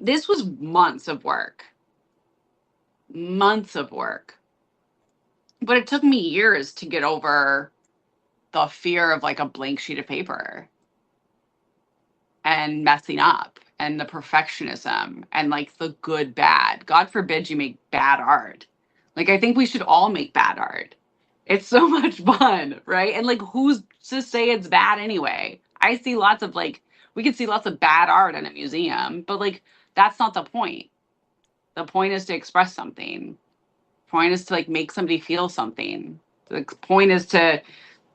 this was months of work, but it took me years to get over the fear of like a blank sheet of paper and messing up and the perfectionism and like the good bad. God forbid you make bad art. Like I think we should all make bad art. It's so much fun, right? And like who's to say it's bad anyway? I see lots of like we can see lots of bad art in a museum, but like that's not the point. The point is to express something. Point is to like make somebody feel something. The point is to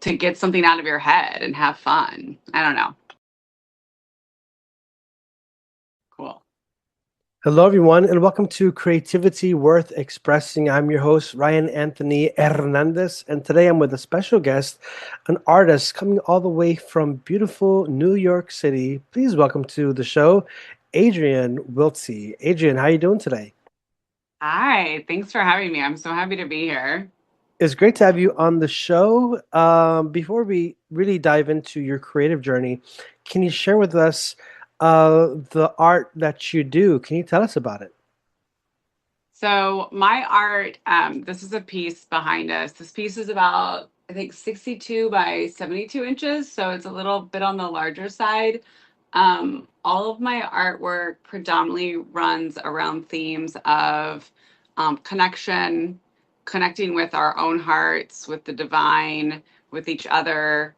get something out of your head and have fun. I don't know. Cool. Hello, everyone, and welcome to Creativity Worth Expressing. I'm your host, Ryan Anthony Hernandez, and today I'm with a special guest, an artist coming all the way from beautiful New York City. Please welcome to the show, Adriane Wiltse. Adriane, how are you doing today? Hi, thanks for having me. I'm so happy to be here. It's great to have you on the show. Before we really dive into your creative journey, can you share with us the art that you do? Can you tell us about it? So my art, this is a piece behind us. This piece is about, I think, 62 by 72 inches. So it's a little bit on the larger side. All of my artwork predominantly runs around themes of connection, connecting with our own hearts, with the divine, with each other,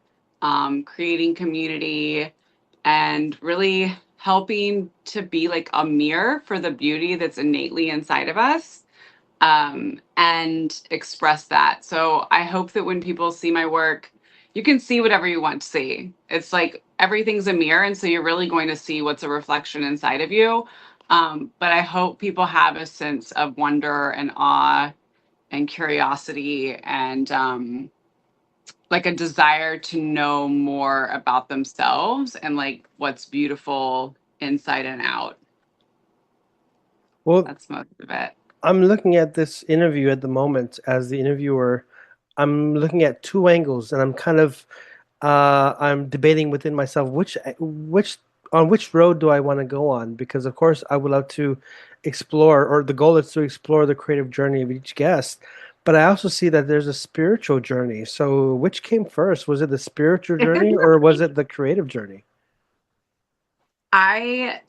creating community, and really helping to be like a mirror for the beauty that's innately inside of us, and express that. So I hope that when people see my work, you can see whatever you want to see. It's like everything's a mirror, and so you're really going to see what's a reflection inside of you. But I hope people have a sense of wonder and awe and curiosity and like a desire to know more about themselves and like what's beautiful inside and out. Well, That's most of it. I'm looking at this interview at the moment as the interviewer. I'm looking at two angles, and I'm debating within myself which road do I want to go on, because of course I would love to explore, or the goal is to explore the creative journey of each guest. But I also see that there's a spiritual journey. So which came first? Was it the spiritual journey or was it the creative journey? I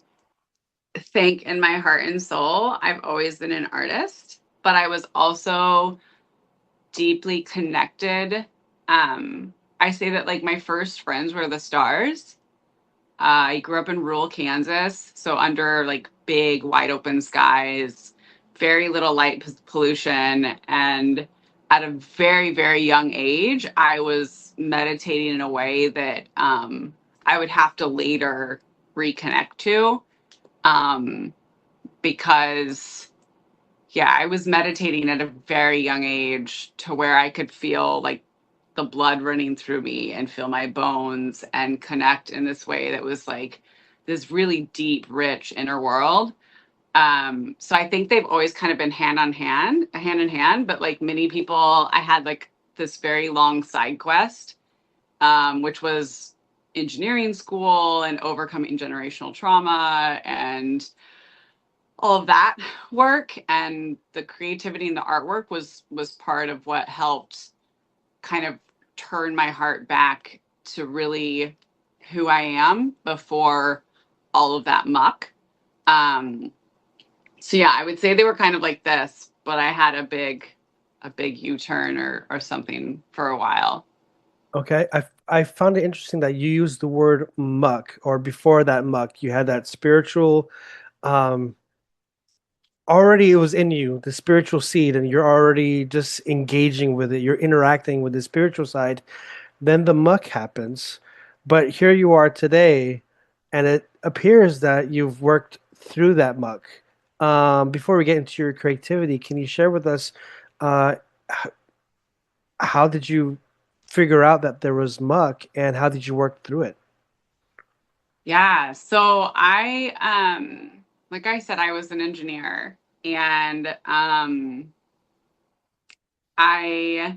think in my heart and soul, I've always been an artist, but I was also deeply connected. I say that like my first friends were the stars. I grew up in rural Kansas, so under like big, wide open skies, very little light pollution. And at a very, very young age, I was meditating in a way that I would have to later reconnect to, um, because, yeah, I was meditating at a very young age to where I could feel like the blood running through me and feel my bones and connect in this way that was like this really deep, rich inner world. So I think they've always kind of been hand in hand, but like many people, I had like this very long side quest, which was engineering school and overcoming generational trauma and all of that work. And the creativity and the artwork was part of what helped kind of turn my heart back to really who I am before all of that muck. Um, so yeah, I would say they were kind of like this, but I had a big U-turn or something for a while. Okay, I found it interesting that you used the word muck, or before that muck, you had that spiritual, um, already it was in you, the spiritual seed, and you're already just engaging with it. You're interacting with the spiritual side. Then the muck happens, but here you are today, and it appears that you've worked through that muck. Before we get into your creativity, can you share with us, uh, how did you figure out that there was muck, and how did you work through it? Yeah. So like I said, I was an engineer, and I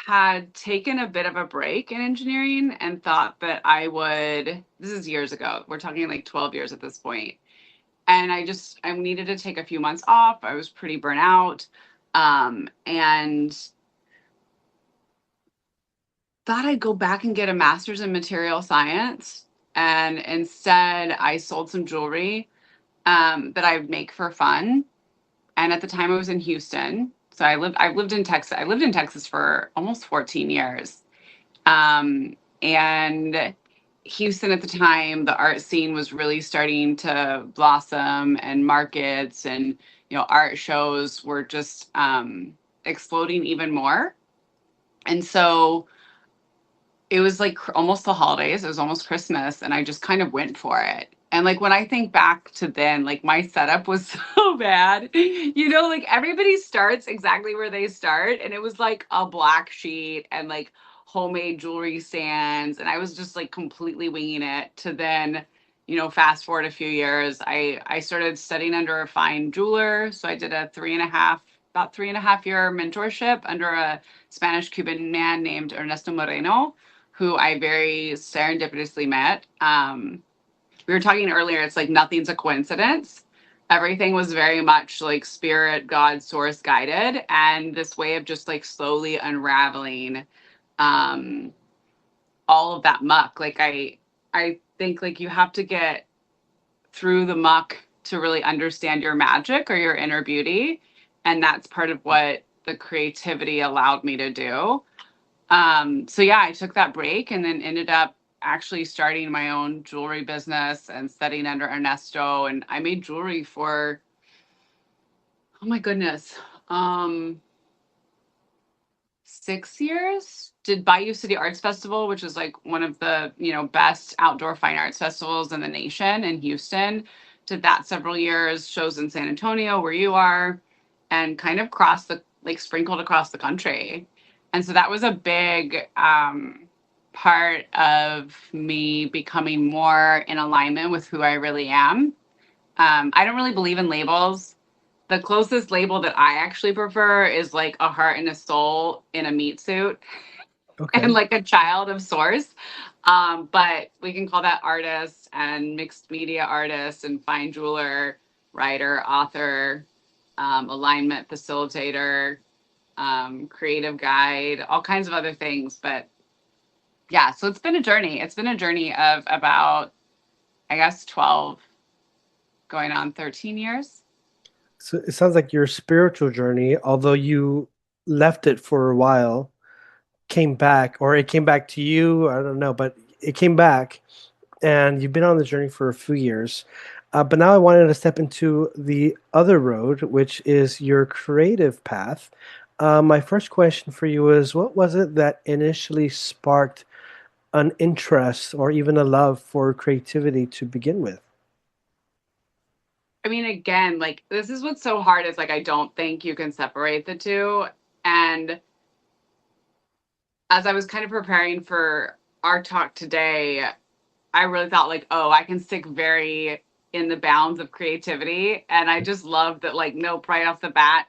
had taken a bit of a break in engineering and thought that I would, this is years ago, we're talking like 12 years at this point. And I needed to take a few months off. I was pretty burnt out. And thought I'd go back and get a master's in material science. And instead, I sold some jewelry that I make for fun. And at the time, I was in Houston. So I've lived in Texas. I lived in Texas for almost 14 years. And Houston at the time, the art scene was really starting to blossom, and markets and art shows were just exploding even more. And so it was like almost the holidays. It was almost Christmas, and I just kind of went for it. And like when I think back to then, like my setup was so bad. Like everybody starts exactly where they start. And it was like a black sheet and like homemade jewelry stands. And I was just like completely winging it to then, fast forward a few years, I started studying under a fine jeweler. So I did a about 3.5 year mentorship under a Spanish Cuban man named Ernesto Moreno, who I very serendipitously met. We were talking earlier, it's like nothing's a coincidence. Everything was very much like spirit, God, source guided, and this way of just like slowly unraveling um, all of that muck. Like I think like you have to get through the muck to really understand your magic or your inner beauty, and that's part of what the creativity allowed me to do. So yeah, I took that break and then ended up actually starting my own jewelry business and studying under Ernesto. And I made jewelry for, oh my goodness, um, 6 years. Did Bayou City Arts Festival, which is like one of the, best outdoor fine arts festivals in the nation in Houston. Did that several years, shows in San Antonio where you are, and kind of sprinkled across the country. And so that was a big part of me becoming more in alignment with who I really am. I don't really believe in labels. The closest label that I actually prefer is like a heart and a soul in a meat suit and Okay. like a child of source. But we can call that artist and mixed media artist and fine jeweler, writer, author, alignment facilitator, creative guide, all kinds of other things. But yeah, so it's been a journey. It's been a journey of about, I guess, 12 going on 13 years. So it sounds like your spiritual journey, although you left it for a while, came back, or it came back to you. I don't know, but it came back, and you've been on the journey for a few years. But now I wanted to step into the other road, which is your creative path. My first question for you is, what was it that initially sparked an interest or even a love for creativity to begin with? I mean, again, like this is what's so hard is like I don't think you can separate the two. And as I was kind of preparing for our talk today, I really thought like, oh, I can stick very in the bounds of creativity. And I just love that, like, nope, right off the bat,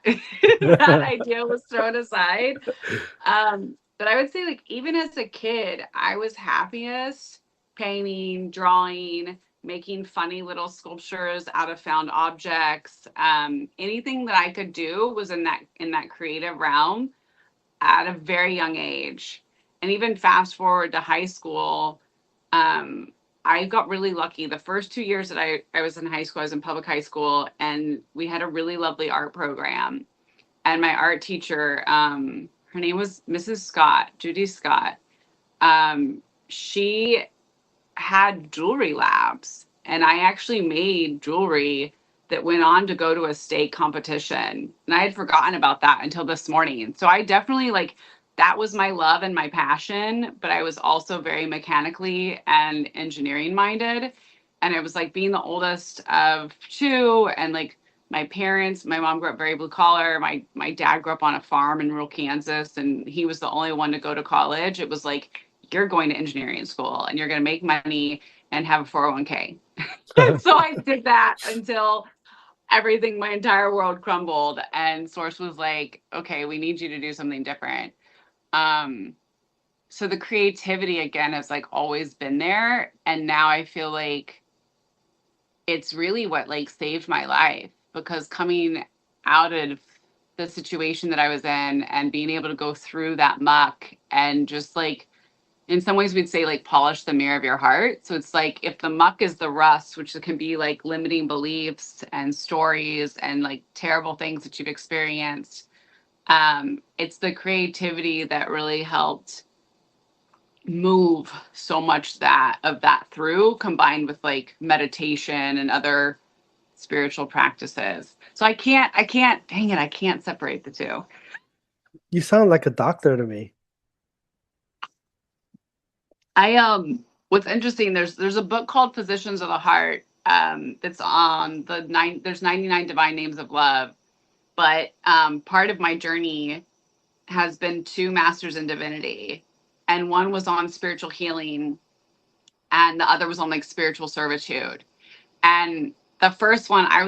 that idea was thrown aside. But I would say, like, even as a kid, I was happiest painting, drawing, making funny little sculptures out of found objects. Anything that I could do was in that creative realm at a very young age. And even fast forward to high school, um, I got really lucky. The first 2 years that I was in high school, I was in public high school, and we had a really lovely art program. And my art teacher, her name was Mrs. Scott, Judy Scott. She had jewelry labs, and I actually made jewelry that went on to go to a state competition. And I had forgotten about that until this morning. So I definitely like that was my love and my passion, but I was also very mechanically and engineering minded. And it was like being the oldest of two, and like my parents, my mom grew up very blue collar. My dad grew up on a farm in rural Kansas, and he was the only one to go to college. It was like, you're going to engineering school and you're going to make money and have a 401k. So I did that until everything, my entire world crumbled. And Source was like, okay, we need you to do something different. So the creativity again has like always been there, and now I feel like it's really what like saved my life, because coming out of the situation that I was in and being able to go through that muck and just like, in some ways we'd say like polish the mirror of your heart. So it's like if the muck is the rust, which can be like limiting beliefs and stories and like terrible things that you've experienced, it's the creativity that really helped move so much that of that through, combined with like meditation and other spiritual practices. So I can't, dang it, I can't separate the two. You sound like a doctor to me. What's interesting, there's a book called Physicians of the Heart, that's on there's 99 divine names of love. But part of my journey has been two masters in divinity. And one was on spiritual healing and the other was on like spiritual servitude. And the first one, I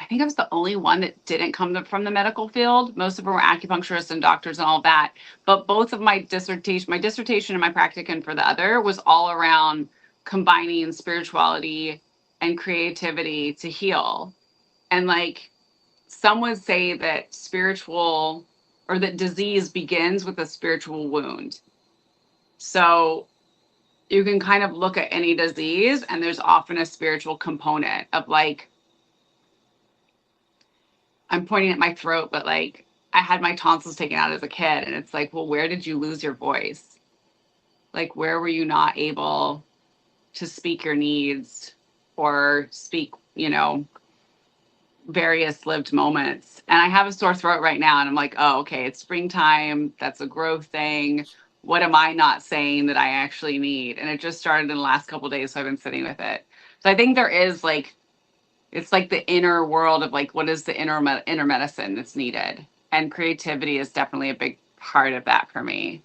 think I was the only one that didn't come from the medical field. Most of them were acupuncturists and doctors and all that. But both of my dissertation and my practicum for the other was all around combining spirituality and creativity to heal. And like some would say that spiritual or that disease begins with a spiritual wound. So you can kind of look at any disease and there's often a spiritual component of like, I'm pointing at my throat, but like I had my tonsils taken out as a kid. And it's like, well, where did you lose your voice? Like, where were you not able to speak your needs or speak, various lived moments? And I have a sore throat right now. And I'm like, oh, okay, it's springtime. That's a growth thing. What am I not saying that I actually need? And it just started in the last couple of days. So I've been sitting with it. So I think there is like, it's like the inner world of like, what is the inner medicine that's needed? And creativity is definitely a big part of that for me.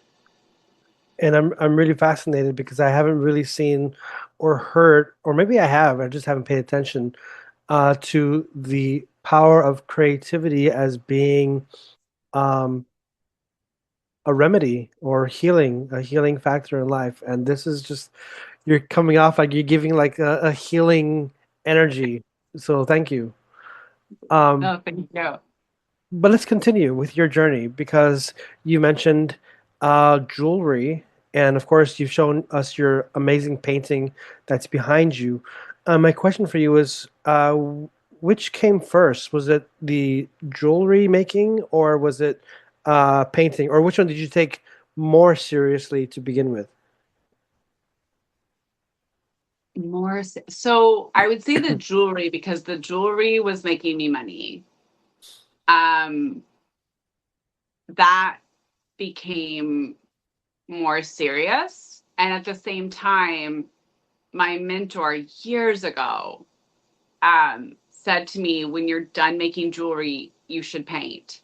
And I'm really fascinated because I haven't really seen or heard, or maybe I have, I just haven't paid attention to the power of creativity as being um, a remedy or healing, a healing factor in life. And this is just, you're coming off like you're giving like a healing energy. So thank you. Um, Oh, thank you. but let's continue with your journey because you mentioned jewelry, and of course, you've shown us your amazing painting that's behind you. My question for you is, which came first? Was it the jewelry making, or was it painting, or which one did you take more seriously to begin with? So I would say the jewelry, because the jewelry was making me money. Um, that became more serious. And at the same time, my mentor years ago said to me, when you're done making jewelry, you should paint.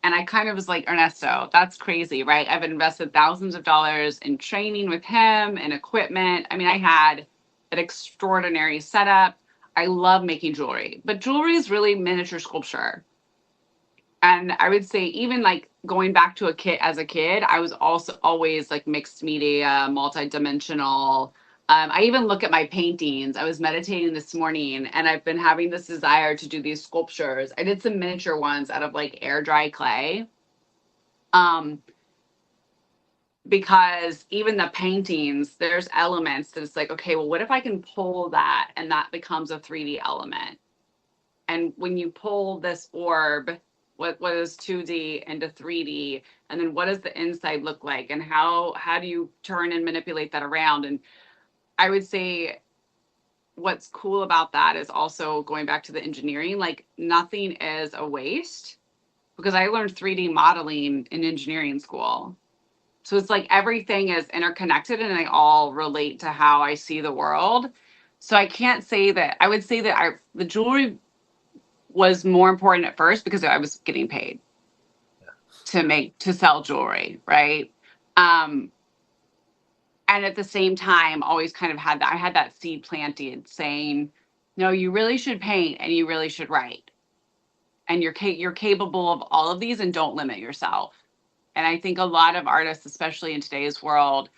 And I kind of was like, Ernesto, that's crazy, right? I've invested thousands of dollars in training with him and equipment. I mean, I had an extraordinary setup. I love making jewelry, but jewelry is really miniature sculpture. And I would say even like going back to a kid, I was also always like mixed media, multi-dimensional. I even look at my paintings. I was meditating this morning and I've been having this desire to do these sculptures. I did some miniature ones out of like air dry clay. Um, because even the paintings, there's elements that it's like, okay, well, what if I can pull that and that becomes a 3D element? And when you pull this orb, what is 2D into 3D, and then what does the inside look like, and how do you turn and manipulate that around? And I would say what's cool about that is also going back to the engineering, like nothing is a waste, because I learned 3D modeling in engineering school. So it's like everything is interconnected and they all relate to how I see the world. So I can't say that. I would say that the jewelry was more important at first because I was getting paid to sell jewelry, right? Um, and at the same time, always kind of I had that seed planted saying, no, you really should paint and you really should write, and you're capable of all of these, and don't limit yourself. And I think a lot of artists, especially in today's world,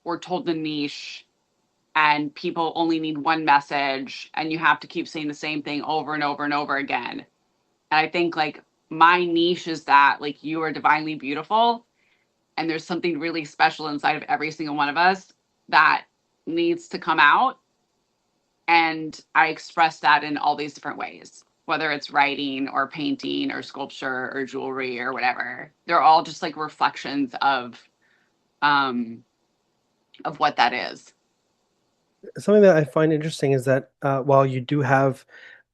we're told the niche, and people only need one message, and you have to keep saying the same thing over and over and over again. And I think like my niche is that like you are divinely beautiful, and there's something really special inside of every single one of us that needs to come out. And I express that in all these different ways, whether it's writing or painting or sculpture or jewelry or whatever. They're all just like reflections um of what that is. Something that I find interesting is that while you do have,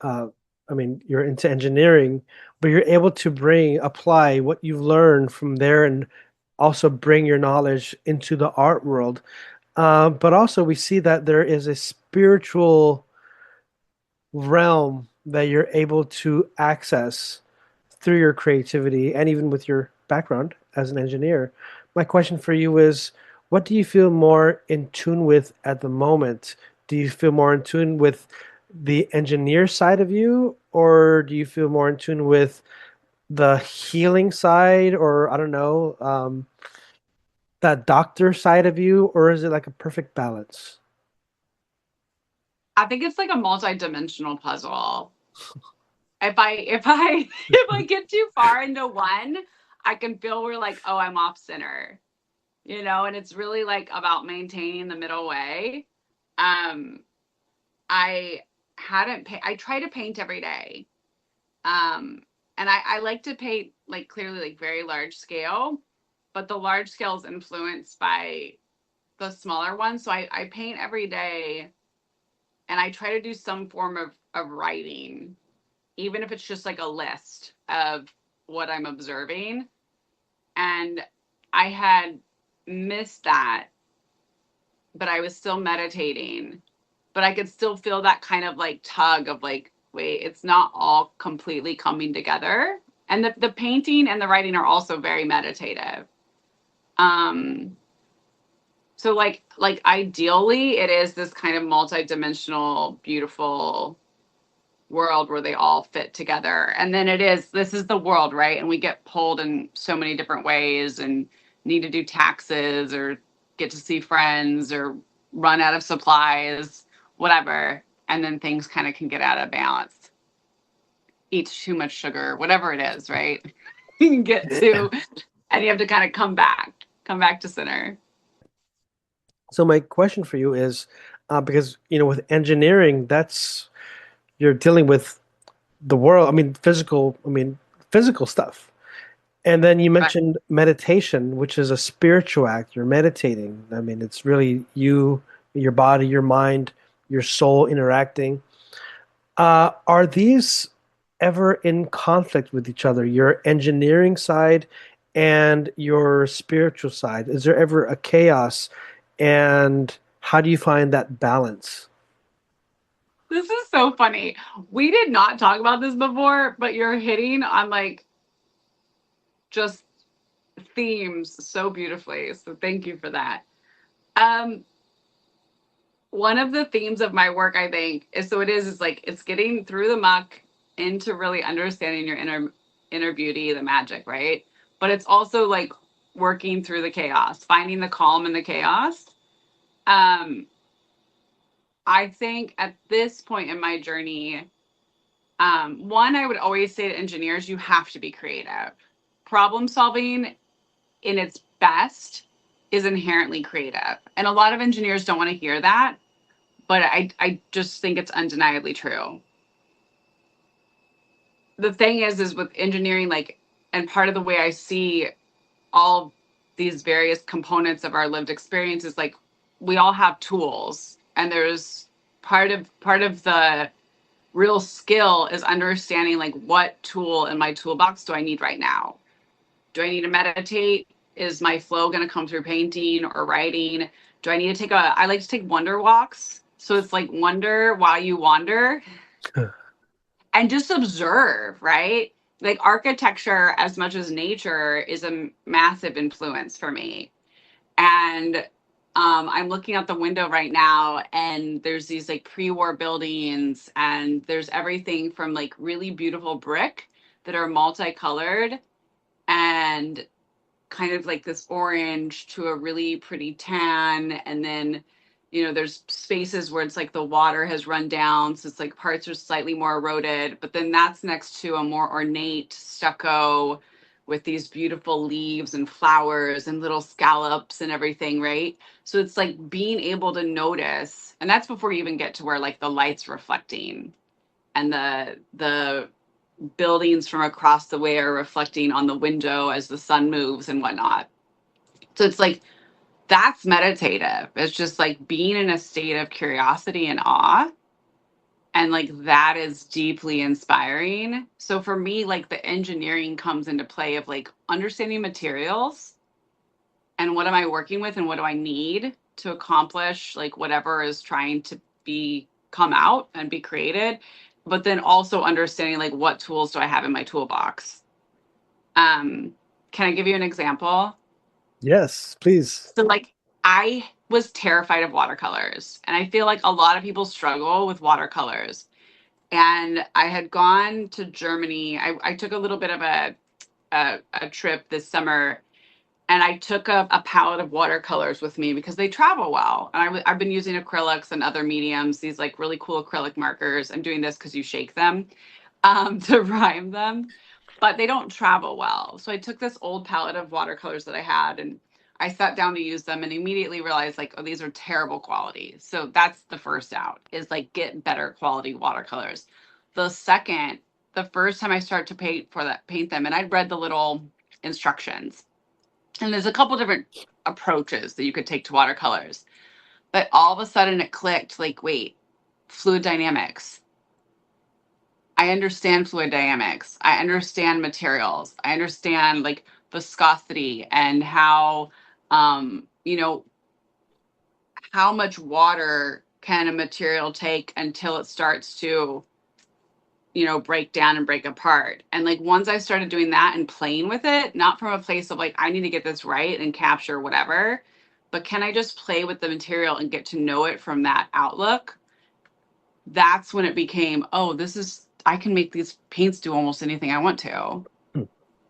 uh, I mean, you're into engineering, but you're able to apply what you've learned from there and also bring your knowledge into the art world. But also, we see that there is a spiritual realm that you're able to access through your creativity and even with your background as an engineer. My question for you is, what do you feel more in tune with at the moment? Do you feel more in tune with the engineer side of you, or do you feel more in tune with the healing side, or I don't know, that doctor side of you, or is it like a perfect balance? I think it's like a multi-dimensional puzzle. If I if I get too far into one, I can feel we're like, oh, I'm off center, you know, and it's really like about maintaining the middle way. Um, I I try to paint every day. And I like to paint like clearly like very large scale, but the large scale is influenced by the smaller ones. So I paint every day, and I try to do some form of writing, even if it's just like a list of what I'm observing. And I had missed that, but I was still meditating, but I could still feel that kind of like tug of like, wait, it's not all completely coming together. And the painting and the writing are also very meditative. Um, so like ideally it is this kind of multi-dimensional, beautiful world where they all fit together. And then this is the world, right? And we get pulled in so many different ways and need to do taxes or get to see friends or run out of supplies, whatever. And then things kind of can get out of balance. Eat too much sugar, whatever it is, right? You can get to, and you have to kind of come back to center. So my question for you is, because with engineering, that's you're dealing with the world. I mean, physical stuff. And then you Right. mentioned meditation, which is a spiritual act. You're meditating. I mean, it's really you, your body, your mind, your soul interacting. Are these ever in conflict with each other? Your engineering side and your spiritual side? Is there ever a chaos? And how do you find that balance? This is so funny. We did not talk about this before, but you're hitting on like just themes so beautifully. So thank you for that. Um, One of the themes of my work, I think, is like it's getting through the muck into really understanding your inner beauty, the magic, right? But it's also like working through the chaos, finding the calm in the chaos. Um, I think at this point in my journey, one, I would always say to engineers, you have to be creative. Problem solving in its best is inherently creative. And a lot of engineers don't want to hear that, but I just think it's undeniably true. The thing is with engineering, like, and part of the way I see all these various components of our lived experience is like we all have tools, and there's part of the real skill is understanding like what tool in my toolbox do I need right now. Do I need to meditate? Is my flow going to come through painting or writing? Do I need to I like to take wonder walks. So it's like wonder while you wander and just observe, right? Like architecture, as much as nature, is a massive influence for me. And I'm looking out the window right now, and there's these like pre-war buildings, and there's everything from like really beautiful brick that are multicolored, and kind of like this orange to a really pretty tan. And then, you know, there's spaces where it's like the water has run down. So it's like parts are slightly more eroded, but then that's next to a more ornate stucco with these beautiful leaves and flowers and little scallops and everything, right? So it's like being able to notice, and that's before you even get to where like the light's reflecting and the buildings from across the way are reflecting on the window as the sun moves and whatnot. So it's like that's meditative. It's just like being in a state of curiosity and awe. And like that is deeply inspiring. So for me, like the engineering comes into play of like understanding materials and what am I working with and what do I need to accomplish like whatever is trying to be come out and be created, but then also understanding like what tools do I have in my toolbox. Can I give you an example? Yes, please. So like I was terrified of watercolors and I feel like a lot of people struggle with watercolors. And I had gone to Germany. I took a little bit of a trip this summer and I took a palette of watercolors with me because they travel well. And I've been using acrylics and other mediums, these like really cool acrylic markers. I'm doing this because you shake them to rhyme them, but they don't travel well. So I took this old palette of watercolors that I had and I sat down to use them and immediately realized like, oh, these are terrible quality. So that's the first out is like get better quality watercolors. The second, the first time I start to paint them, and I'd read the little instructions. And there's a couple different approaches that you could take to watercolors. But all of a sudden it clicked like, wait, fluid dynamics. I understand fluid dynamics. I understand materials. I understand like viscosity and how, you know, how much water can a material take until it starts to, you know, break down and break apart. And like once I started doing that and playing with it, not from a place of like, I need to get this right and capture whatever, but can I just play with the material and get to know it from that outlook? That's when it became, oh, this is, I can make these paints do almost anything I want to. Hmm.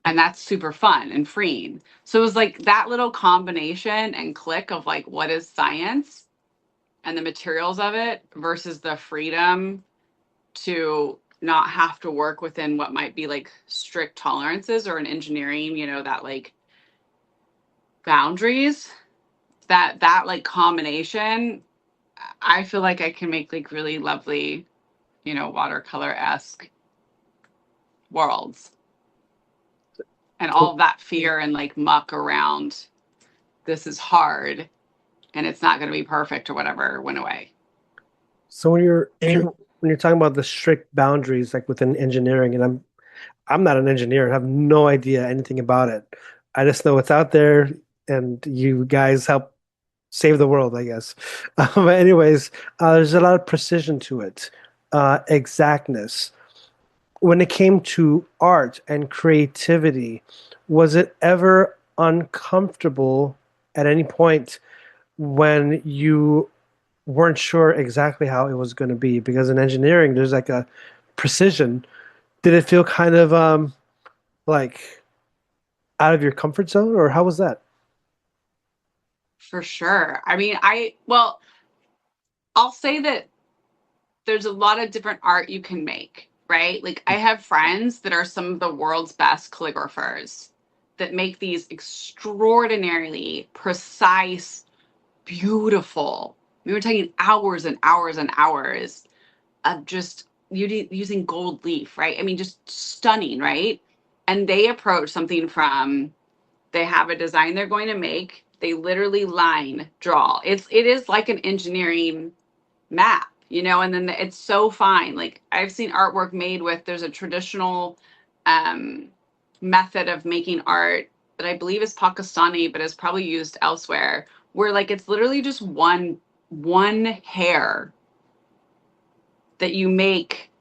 And that's super fun and freeing. So it was like that little combination and click of like, what is science and the materials of it versus the freedom to not have to work within what might be like strict tolerances or an engineering, you know, that like boundaries, that like combination. I feel like I can make like really lovely, you know, watercolor-esque worlds. And all of that fear and like muck around this is hard and it's not going to be perfect or whatever went away. So when you're talking about the strict boundaries, like within engineering, and I'm not an engineer, I have no idea anything about it. I just know it's out there, and you guys help save the world, I guess. But anyways, there's a lot of precision to it, exactness. When it came to art and creativity, was it ever uncomfortable at any point when you weren't sure exactly how it was going to be? Because in engineering, there's like a precision. Did it feel kind of like out of your comfort zone, or how was that? For sure. I mean, well, I'll say that there's a lot of different art you can make, right? Like I have friends that are some of the world's best calligraphers that make these extraordinarily precise, beautiful. We were taking hours and hours and hours of just using gold leaf, right? I mean, just stunning, right? And they approach something from they have a design they're going to make. They literally line draw. It is like an engineering map, you know, and then it's so fine. Like I've seen artwork made with there's a traditional um method of making art that I believe is Pakistani, but is probably used elsewhere, where like it's literally just one hair that you make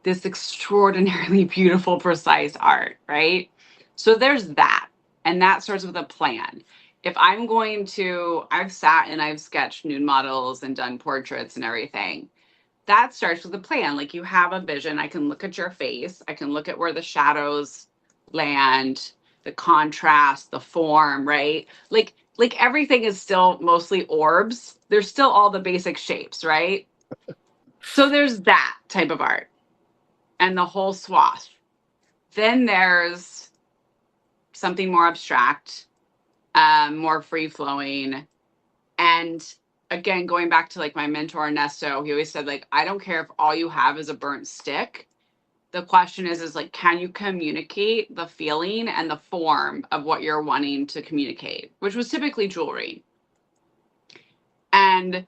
this extraordinarily beautiful, precise art, right? So there's that. And that starts with a plan. If I'm going to, I've sat and I've sketched nude models and done portraits and everything. That starts with a plan. Like you have a vision. I can look at your face. I can look at where the shadows land. the contrast, the form, right? Like everything is still mostly orbs. There's still all the basic shapes, right? So there's that type of art and the whole swath. Then there's something more abstract, more free flowing. And again, going back to like my mentor Ernesto, he always said, like, I don't care if all you have is a burnt stick. The question is like, can you communicate the feeling and the form of what you're wanting to communicate, which was typically jewelry. And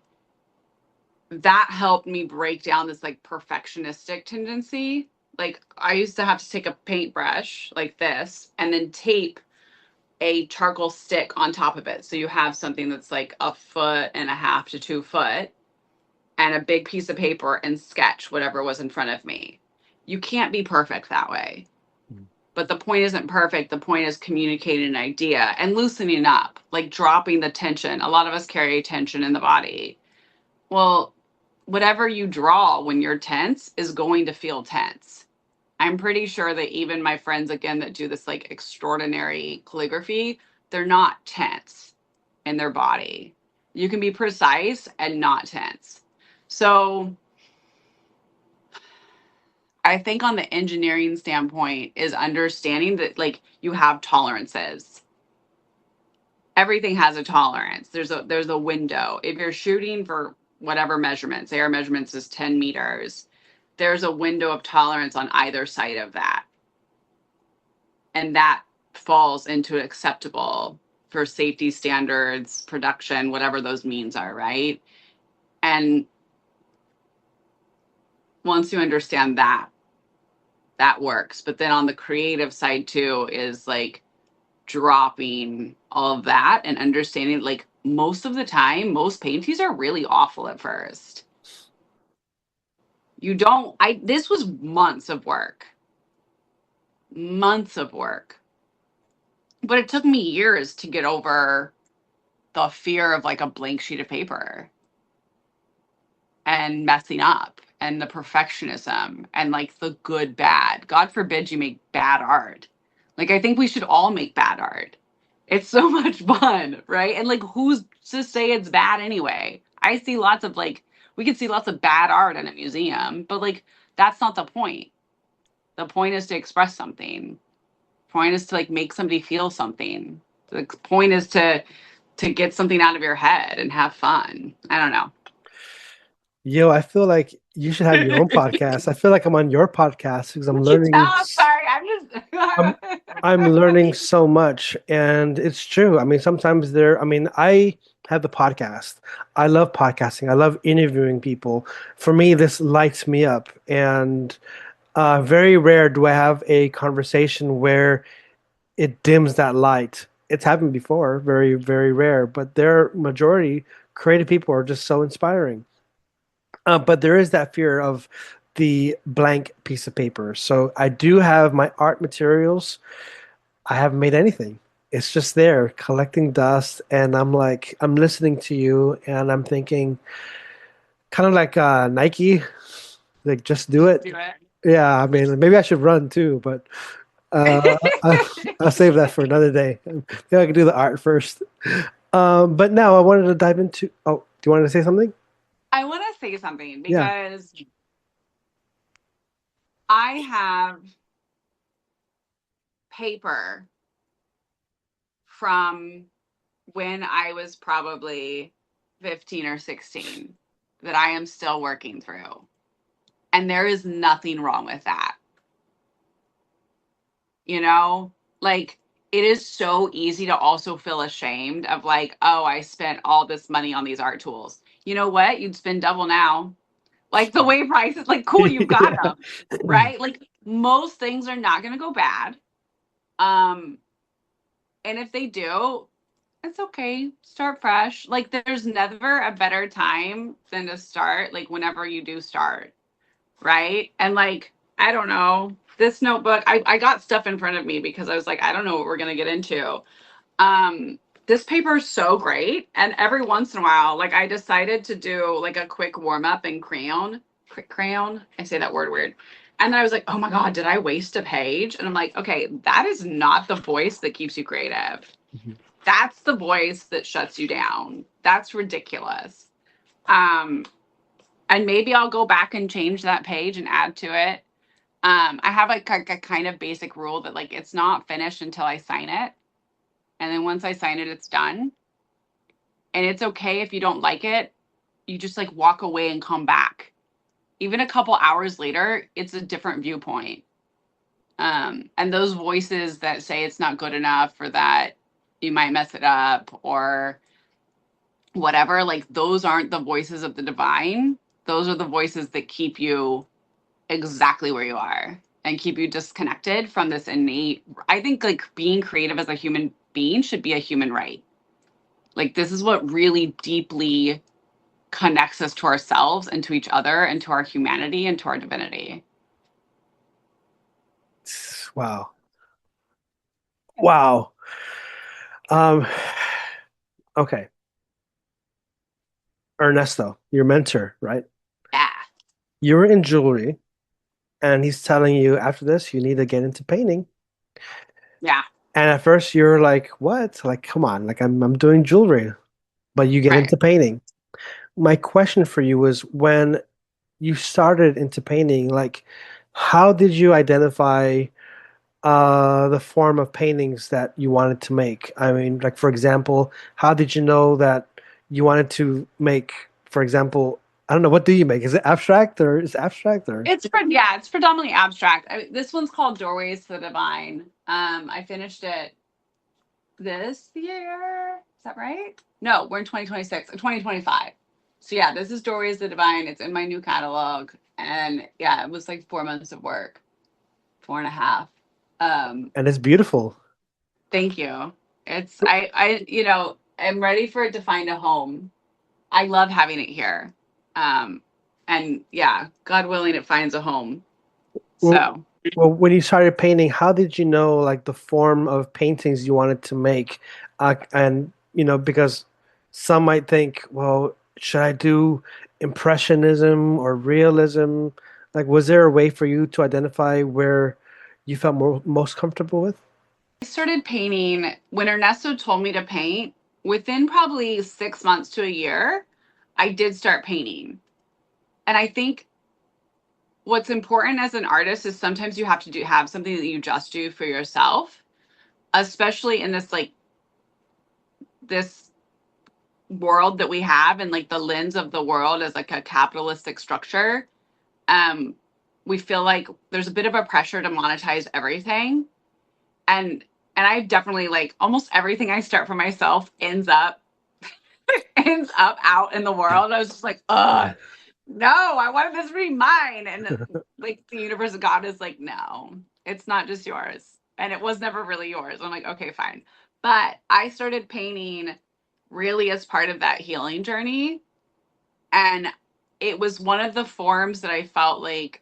that helped me break down this like perfectionistic tendency. Like I used to have to take a paintbrush like this and then tape a charcoal stick on top of it. So you have something that's like 1.5 to 2 foot and a big piece of paper and sketch whatever was in front of me. You can't be perfect that way. But the point isn't perfect. The point is communicating an idea and loosening up, like dropping the tension. A lot of us carry tension in the body. Well, whatever you draw when you're tense is going to feel tense. I'm pretty sure that even my friends, again, that do this like extraordinary calligraphy, they're not tense in their body. You can be precise and not tense. So I think on the engineering standpoint is understanding that like you have tolerances. Everything has a tolerance. There's a window. If you're shooting for whatever measurements, air measurements is 10 meters, there's a window of tolerance on either side of that. And that falls into acceptable for safety standards, production, whatever those means are, right? And once you understand that, that works. But then on the creative side too is like dropping all of that and understanding like most of the time, most paintings are really awful at first. This was months of work. Months of work. But it took me years to get over the fear of like a blank sheet of paper and messing up and the perfectionism and like the good bad. God forbid you make bad art. Like I think we should all make bad art. It's so much fun, right? And like who's to say it's bad anyway? I see lots of like we can see lots of bad art in a museum, but like that's not the point. The point is to express something. The point is to like make somebody feel something. The point is to get something out of your head and have fun. I don't know. Yo, I feel like you should have your own podcast. I feel like I'm on your podcast because I'm What you tell? learning. I'm sorry. I'm I'm just. I'm learning so much, and it's true. I mean, sometimes I have the podcast. I love podcasting. I love interviewing people. For me, this lights me up, and very rare do I have a conversation where it dims that light. It's happened before, very, very rare, but their majority creative people are just so inspiring. But there is that fear of the blank piece of paper. So I do have my art materials. I haven't made anything. It's just there collecting dust. And I'm like, I'm listening to you and I'm thinking, kind of like Nike, like just do it. Do it. Yeah, I mean, maybe I should run too, but I'll save that for another day. Maybe I can do the art first. But now I wanted to dive into. Oh, do you want to say something? I want to say something Yeah. because I have paper from when I was probably 15 or 16 that I am still working through. And there is nothing wrong with that. You know, like it is so easy to also feel ashamed of like, oh, I spent all this money on these art tools. You know what? You'd spend double now. Like the way prices, like, cool, you got Yeah. them, right? Like most things are not going to go bad. And if they do, it's okay. Start fresh. Like there's never a better time than to start, like whenever you do start, right? And like, I don't know, this notebook, I got stuff in front of me because I was like, I don't know what we're going to get into. This paper is so great. And every once in a while, like I decided to do like a quick warm up in crayon. I say that word weird. And then I was like, oh my God, did I waste a page? And I'm like, okay, that is not the voice that keeps you creative. Mhm. That's the voice that shuts you down. That's ridiculous. And maybe I'll go back and change that page and add to it. I have like a kind of basic rule that like it's not finished until I sign it. And then once I sign it, it's done. And it's okay if you don't like it. You just like walk away and come back. Even a couple hours later, it's a different viewpoint. And those voices that say it's not good enough or that you might mess it up or whatever, like those aren't the voices of the divine. Those are the voices that keep you exactly where you are and keep you disconnected from this innate. I think like being creative as a human being should be a human right. Like this is what really deeply connects us to ourselves and to each other and to our humanity and to our divinity. Wow. Wow. Um, okay. Ernesto, your mentor, right? Yeah. You were in jewelry, and he's telling you after this, you need to get into painting. Yeah. And at first, you're like, "What? Like, come on! Like, I'm doing jewelry," but you get Right. into painting. My question for you was, when you started into painting, like, how did you identify the form of paintings that you wanted to make? I mean, like, for example, how did you know that you wanted to make, for example, I don't know, what do you make? Is it abstract or is it abstract or? It's predominantly abstract. This one's called Doorways to the Divine. I finished it this year. Is that right? No, we're in 2026, 2025. So yeah, this is Doorways to the Divine. It's in my new catalog. And yeah, it was like 4 months of work, 4.5. Um, And it's beautiful. Thank you. I'm ready for it to find a home. I love having it here. Um, and yeah, God willing, it finds a home. Well, So well, when you started painting, how did you know like the form of paintings you wanted to make? And because some might think, well, should I do impressionism or realism? Like, was there a way for you to identify where you felt most comfortable with? I started painting when Ernesto told me to paint. Within probably 6 months to a year, I did start painting. And I think what's important as an artist is sometimes you have to have something that you just do for yourself, especially in this world that we have and like the lens of the world as like a capitalistic structure. um we feel like there's a bit of a pressure to monetize everything, and I definitely like almost everything I start for myself ends up out in the world. I was just like, no, I wanted this to be mine. And like the universe of God is like, no, it's not just yours. And it was never really yours. I'm like, okay, fine. But I started painting really as part of that healing journey. And it was one of the forms that I felt like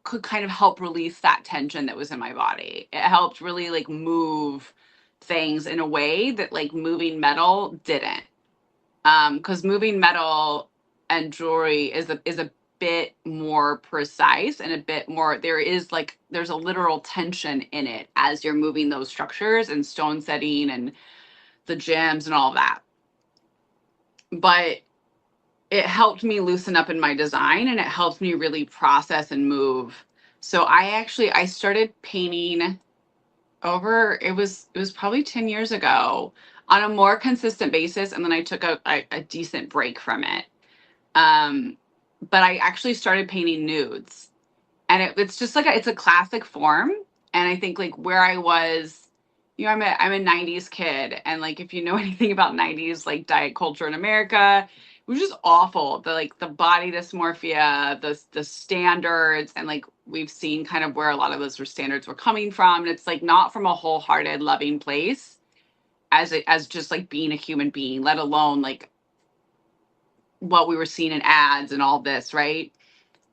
could kind of help release that tension that was in my body. It helped really like move things in a way that like moving metal didn't. Because moving metal and jewelry is a bit more precise and a bit more, there's a literal tension in it as you're moving those structures and stone setting and the gems and all of that. But it helped me loosen up in my design and it helped me really process and move. So I started painting over, it was probably 10 years ago on a more consistent basis, and then I took a decent break from it. Um, but I actually started painting nudes, and it's just like it's a classic form. And I think like where I was, I'm a 90s kid, and like if you know anything about 90s like diet culture in America, it was just awful. The body dysmorphia, the standards, and like we've seen kind of where a lot of those standards were coming from. And it's like not from a wholehearted, loving place as just like being a human being, let alone like what we were seeing in ads and all this, right?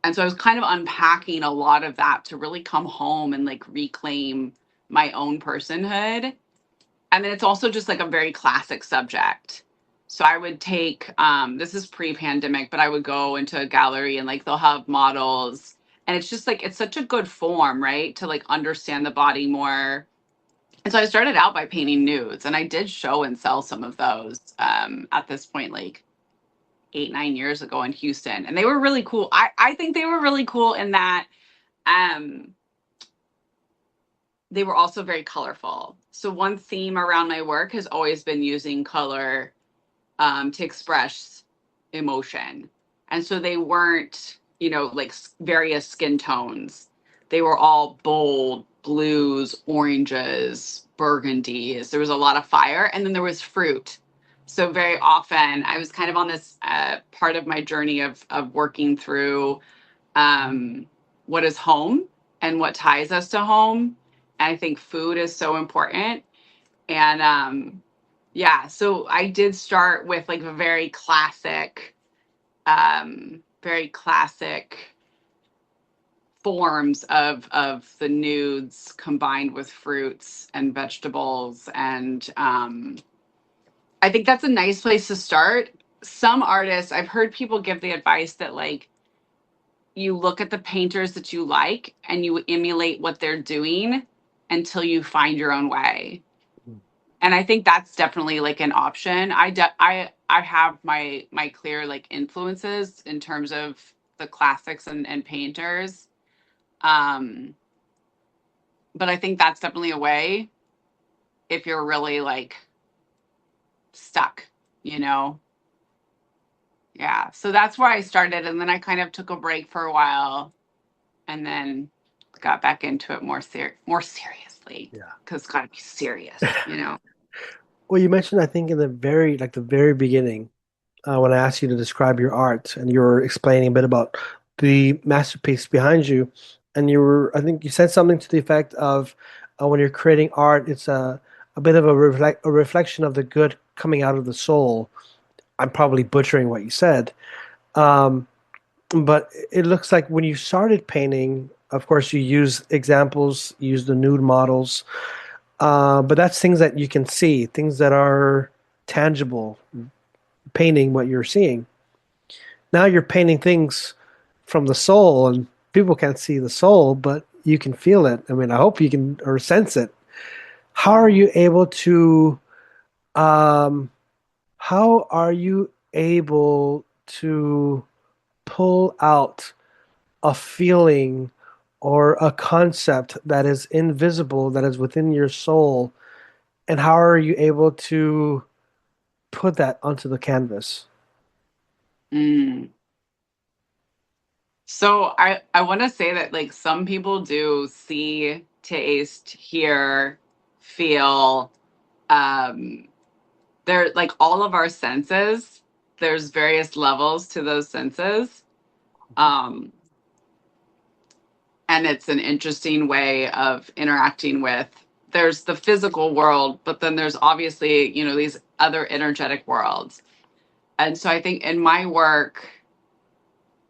And so I was kind of unpacking a lot of that to really come home and like reclaim my own personhood. And then it's also just like a very classic subject. So I would take this is pre-pandemic, but I would go into a gallery and like they'll have models And it's just like, it's such a good form, right? To like understand the body more. And so I started out by painting nudes, and I did show and sell some of those at this point, like 8, 9 years ago in Houston. And they were really cool. I think they were really cool in that um, they were also very colorful. So one theme around my work has always been using color to express emotion. And so they weren't, like various skin tones. They were all bold blues, oranges, burgundies. There was a lot of fire, and then there was fruit. So very often I was kind of on this part of my journey of working through what is home and what ties us to home. And I think food is so important. And yeah, so I did start with like a very classic forms of the nudes combined with fruits and vegetables. And I think that's a nice place to start. Some artists, I've heard people give the advice that like you look at the painters that you like and you emulate what they're doing until you find your own way. And I think that's definitely like an option. I have my clear like influences in terms of the classics and painters. Um, but I think that's definitely a way if you're really like stuck, you know? Yeah. So that's where I started. And then I kind of took a break for a while and then got back into it more seriously. Yeah. Because it's gotta be serious, you know. Well, you mentioned, I think, in the very beginning, when I asked you to describe your art, and you were explaining a bit about the masterpiece behind you, and I think you said something to the effect of, when you're creating art, it's a bit of a reflection of the good coming out of the soul. I'm probably butchering what you said, um, but it looks like when you started painting, of course, you use examples, you use the nude models, but that's things that you can see, things that are tangible, painting what you're seeing. Now you're painting things from the soul, and people can't see the soul, but you can feel it. I mean, I hope you can or sense it. How are you able to um how are you able to pull out a feeling or a concept that is invisible, that is within your soul, and how are you able to put that onto the canvas? Mm. So I want to say that like some people do see, taste, hear, feel. Um, they're like all of our senses. There's various levels to those senses, um, and it's an interesting way of interacting with. There's the physical world, but then there's obviously these other energetic worlds. And so I think in my work,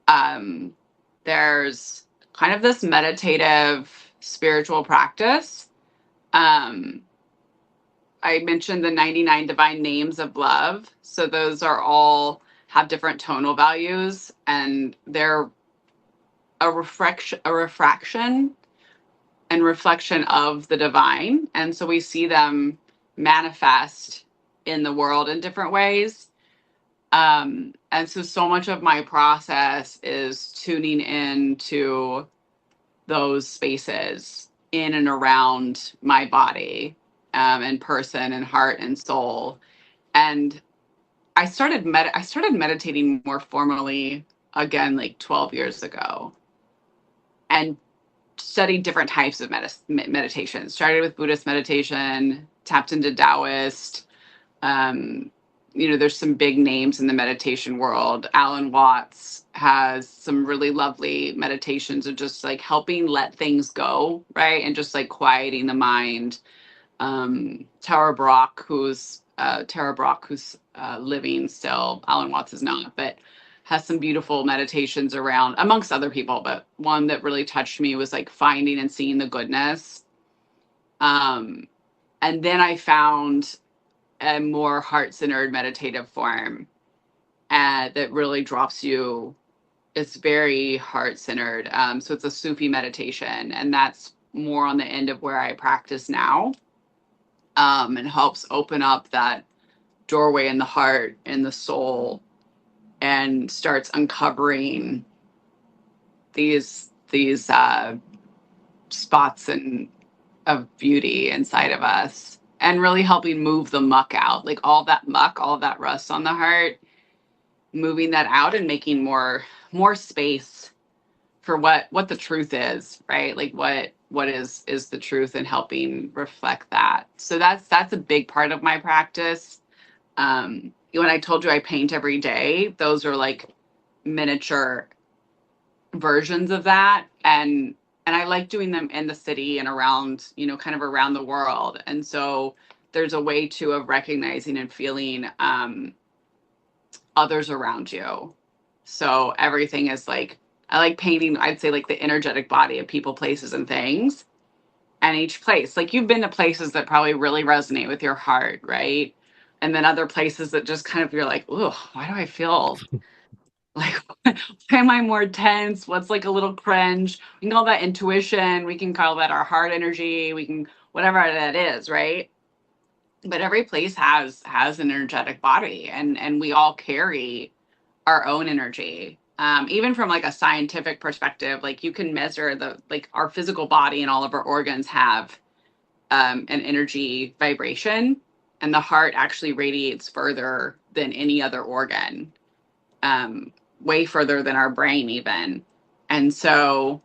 um, there's kind of this meditative spiritual practice. Um, I mentioned the 99 divine names of love. So those are all have different tonal values, and they're a refraction and reflection of the divine. And so we see them manifest in the world in different ways. And so much of my process is tuning into those spaces in and around my body, and person and heart and soul. And I started meditating more formally again like 12 years ago, and studied different types of meditation. Started with Buddhist meditation, tapped into Taoist. Um, there's some big names in the meditation world. Alan Watts has some really lovely meditations of just like helping let things go, right? And just like quieting the mind. Tara Brock, who's living still. Alan Watts is not, but has some beautiful meditations around, amongst other people. But one that really touched me was like finding and seeing the goodness. Um, and then I found a more heart-centered meditative form that really drops you it's very heart-centered. So it's a Sufi meditation, and that's more on the end of where I practice now. And helps open up that doorway in the heart and the soul, and starts uncovering these spots and of beauty inside of us, and really helping move the muck out, like all that muck, all that rust on the heart, moving that out and making more space for what the truth is, right? Like what is the truth, and helping reflect that. So that's a big part of my practice. When I told you I paint every day, those are like miniature versions of that. And I like doing them in the city and around, kind of around the world. And so there's a way too of recognizing and feeling others around you. So everything is like, I like painting, I'd say, like the energetic body of people, places, and things. And each place, like, you've been to places that probably really resonate with your heart, right? And then other places that just kind of, you're like, oh, why do I feel like, why am I more tense? What's like a little cringe? We can call that intuition. We can call that our heart energy. We can, whatever that is, right? But every place has an energetic body, and we all carry our own energy. Even from like a scientific perspective, like, you can measure our physical body, and all of our organs have an energy vibration, and the heart actually radiates further than any other organ, way further than our brain even. And so,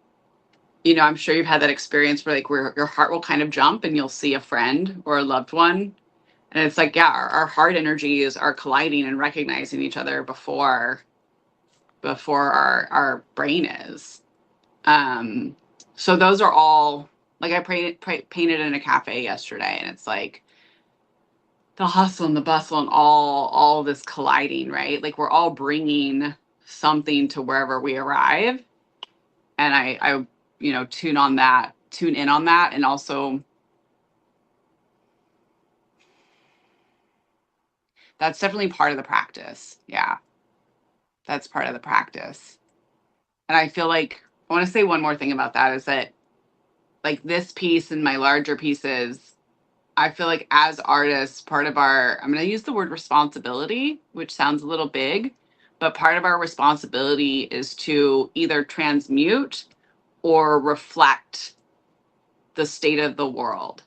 I'm sure you've had that experience where your heart will kind of jump, and you'll see a friend or a loved one, and it's like, yeah, our heart energies are colliding and recognizing each other before our brain is. Um, so those are all, like, I painted in a cafe yesterday, and it's like the hustle and the bustle and all this colliding, right? Like, we're all bringing something to wherever we arrive, and I tune in on that, and also that's definitely part of the practice. Yeah, that's part of the practice. And I feel like I want to say one more thing about that, is that, like, this piece and my larger pieces, I feel like as artists, part of our, I'm going to use the word responsibility, which sounds a little big, but part of our responsibility is to either transmute or reflect the state of the world.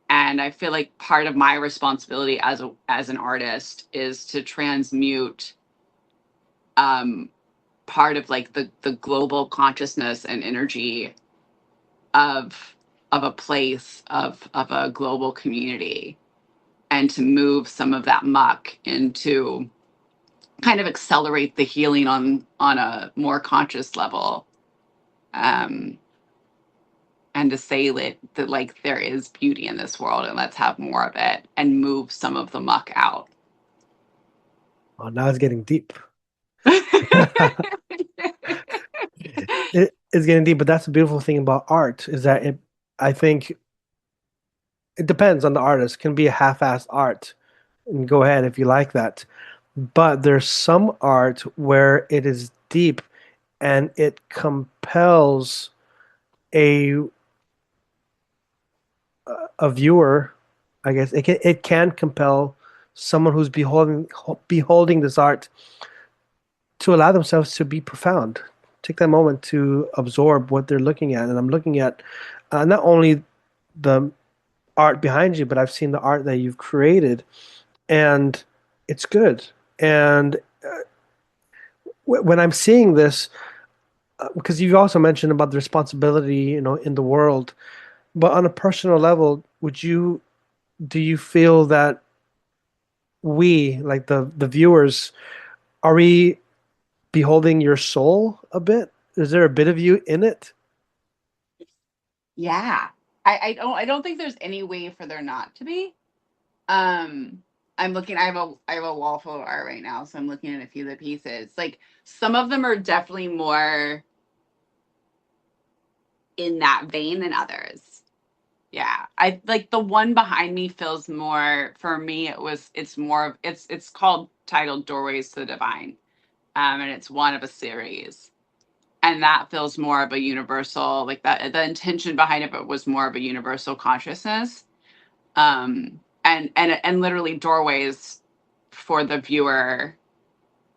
And I feel like part of my responsibility as an artist is to transmute um, part of, like, the global consciousness and energy of a place, of a global community, and to move some of that muck into, kind of accelerate the healing on a more conscious level, um and to say that, like, there is beauty in this world, and let's have more of it, and move some of the muck out. Oh, now it's getting deep. It's getting deep, but that's the beautiful thing about art is that I think it depends on the artist. It can be a half-assed art, and go ahead if you like that. But there's some art where it is deep and it compels a a viewer, I guess it can compel someone who's beholding this art to allow themselves to be profound. Take that moment to absorb what they're looking at. And I'm looking at not only the art behind you, but I've seen the art that you've created, and it's good. And when I'm seeing this, because you also mentioned about the responsibility, in the world, but on a personal level, do you feel that we, like the viewers, are we beholding your soul a bit? Is there a bit of you in it? Yeah. I don't think there's any way for there not to be. Um, I'm looking. I have a wall full of art right now, so I'm looking at a few of the pieces. Like, some of them are definitely more in that vein than others. Yeah, I like the one behind me feels more, for me. It's more of, it's called, titled, Doorways to the Divine. and it's one of a series. And that feels more of a universal, like that the intention behind it was more of a universal consciousness. And literally doorways for the viewer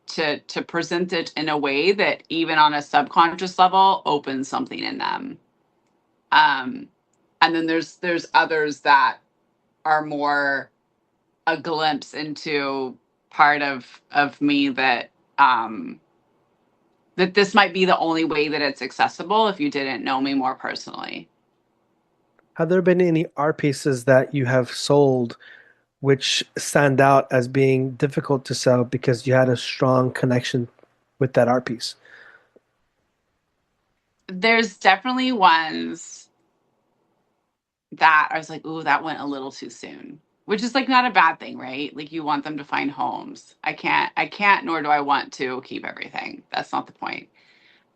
to present it in a way that even on a subconscious level opens something in them. And then there's others that are more a glimpse into part of me that that this might be the only way that it's accessible if you didn't know me more personally. Have there been any art pieces that you have sold which stand out as being difficult to sell because you had a strong connection with that art piece? There's definitely ones that I was like, ooh, that went a little too soon. Which is like not a bad thing, right? Like you want them to find homes. I can't, nor do I want to keep everything. That's not the point.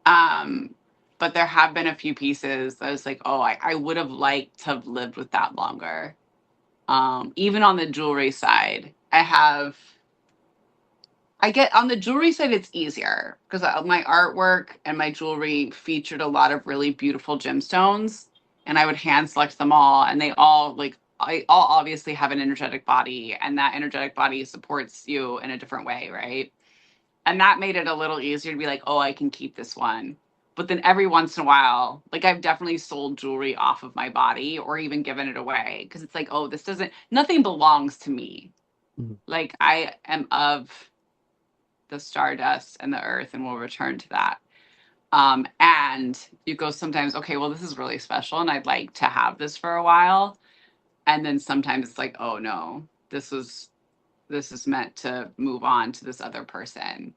Um, but there have been a few pieces that I was like, oh, I would have liked to have lived with that longer. Even on the jewelry side, I get on the jewelry side, it's easier because my artwork and my jewelry featured a lot of really beautiful gemstones, and I would hand select them all, and they all I all obviously have an energetic body, and that energetic body supports you in a different way, right? And that made it a little easier to be like, oh, I can keep this one. But then every once in a while, like I've definitely sold jewelry off of my body or even given it away because it's like, oh, this doesn't, nothing belongs to me. Mhm. Like I am of the stardust and the earth and we'll return to that. And you go sometimes, okay, well, this is really special and I'd like to have this for a while. And then sometimes it's like, oh no, this is meant to move on to this other person.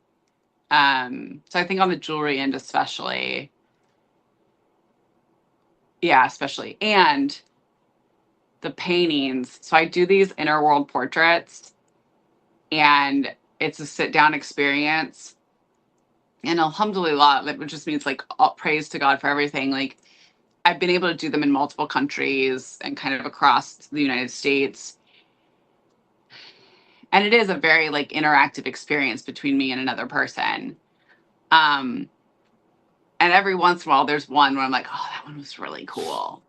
So I think on the jewelry end, especially, yeah, especially, and the paintings. So I do these inner world portraits, and it's a sit down experience. And alhamdulillah, which just means like all praise to God for everything. Like I've been able to do them in multiple countries and kind of across the United States. And it is a very like interactive experience between me and another person. Um, and every once in a while, there's one where I'm like, oh, that one was really cool.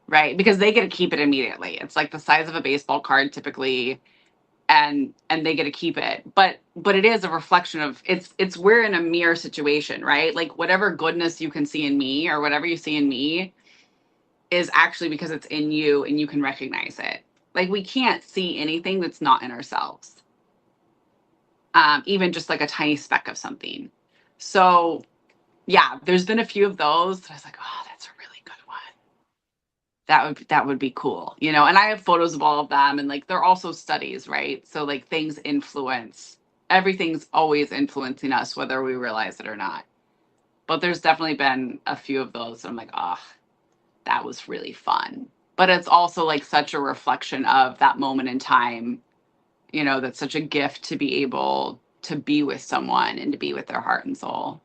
Right? Because they get to keep it immediately. It's like the size of a baseball card typically, and they get to keep it. But it is a reflection of it's we're in a mirror situation, right? Like whatever goodness you can see in me or whatever you see in me is actually because it's in you and you can recognize it. Like we can't see anything that's not in ourselves. Even just like a tiny speck of something. So yeah, there's been a few of those that I was like, oh, that's a really good one. That would be cool, you know. And I have photos of all of them, and like they're also studies, right? So like things influence, everything's always influencing us whether we realize it or not. But there's definitely been a few of those that I'm like, oh, that was really fun. But it's also like such a reflection of that moment in time, you know. That's such a gift to be able to be with someone and to be with their heart and soul.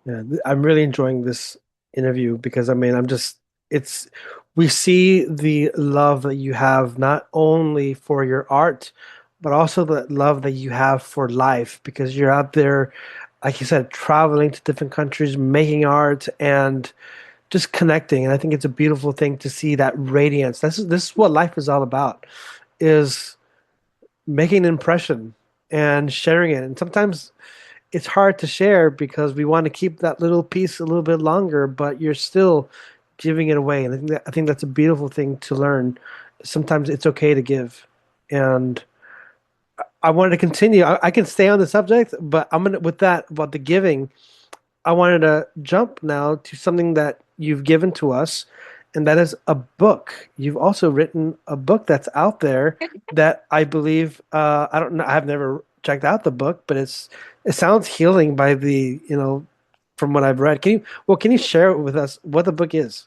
Yeah, I'm really enjoying this interview because I mean, it's, we see the love that you have not only for your art, but also the love that you have for life because you're out there, like you said, traveling to different countries, making art and just connecting. And I think it's a beautiful thing to see that radiance. This is what life is all about, is making an impression and sharing it. And sometimes it's hard to share because we want to keep that little piece a little bit longer, but you're still giving it away. And I think that's a beautiful thing to learn. Sometimes it's okay to give. And I wanted to continue. I can stay on the subject, but I'm gonna, with that about the giving, I wanted to jump now to something that you've given to us, and that is a book. You've also written a book that's out there that I believe, I don't know, I've never checked out the book, but it sounds healing by the, from what I've read. Can you share with us what the book is?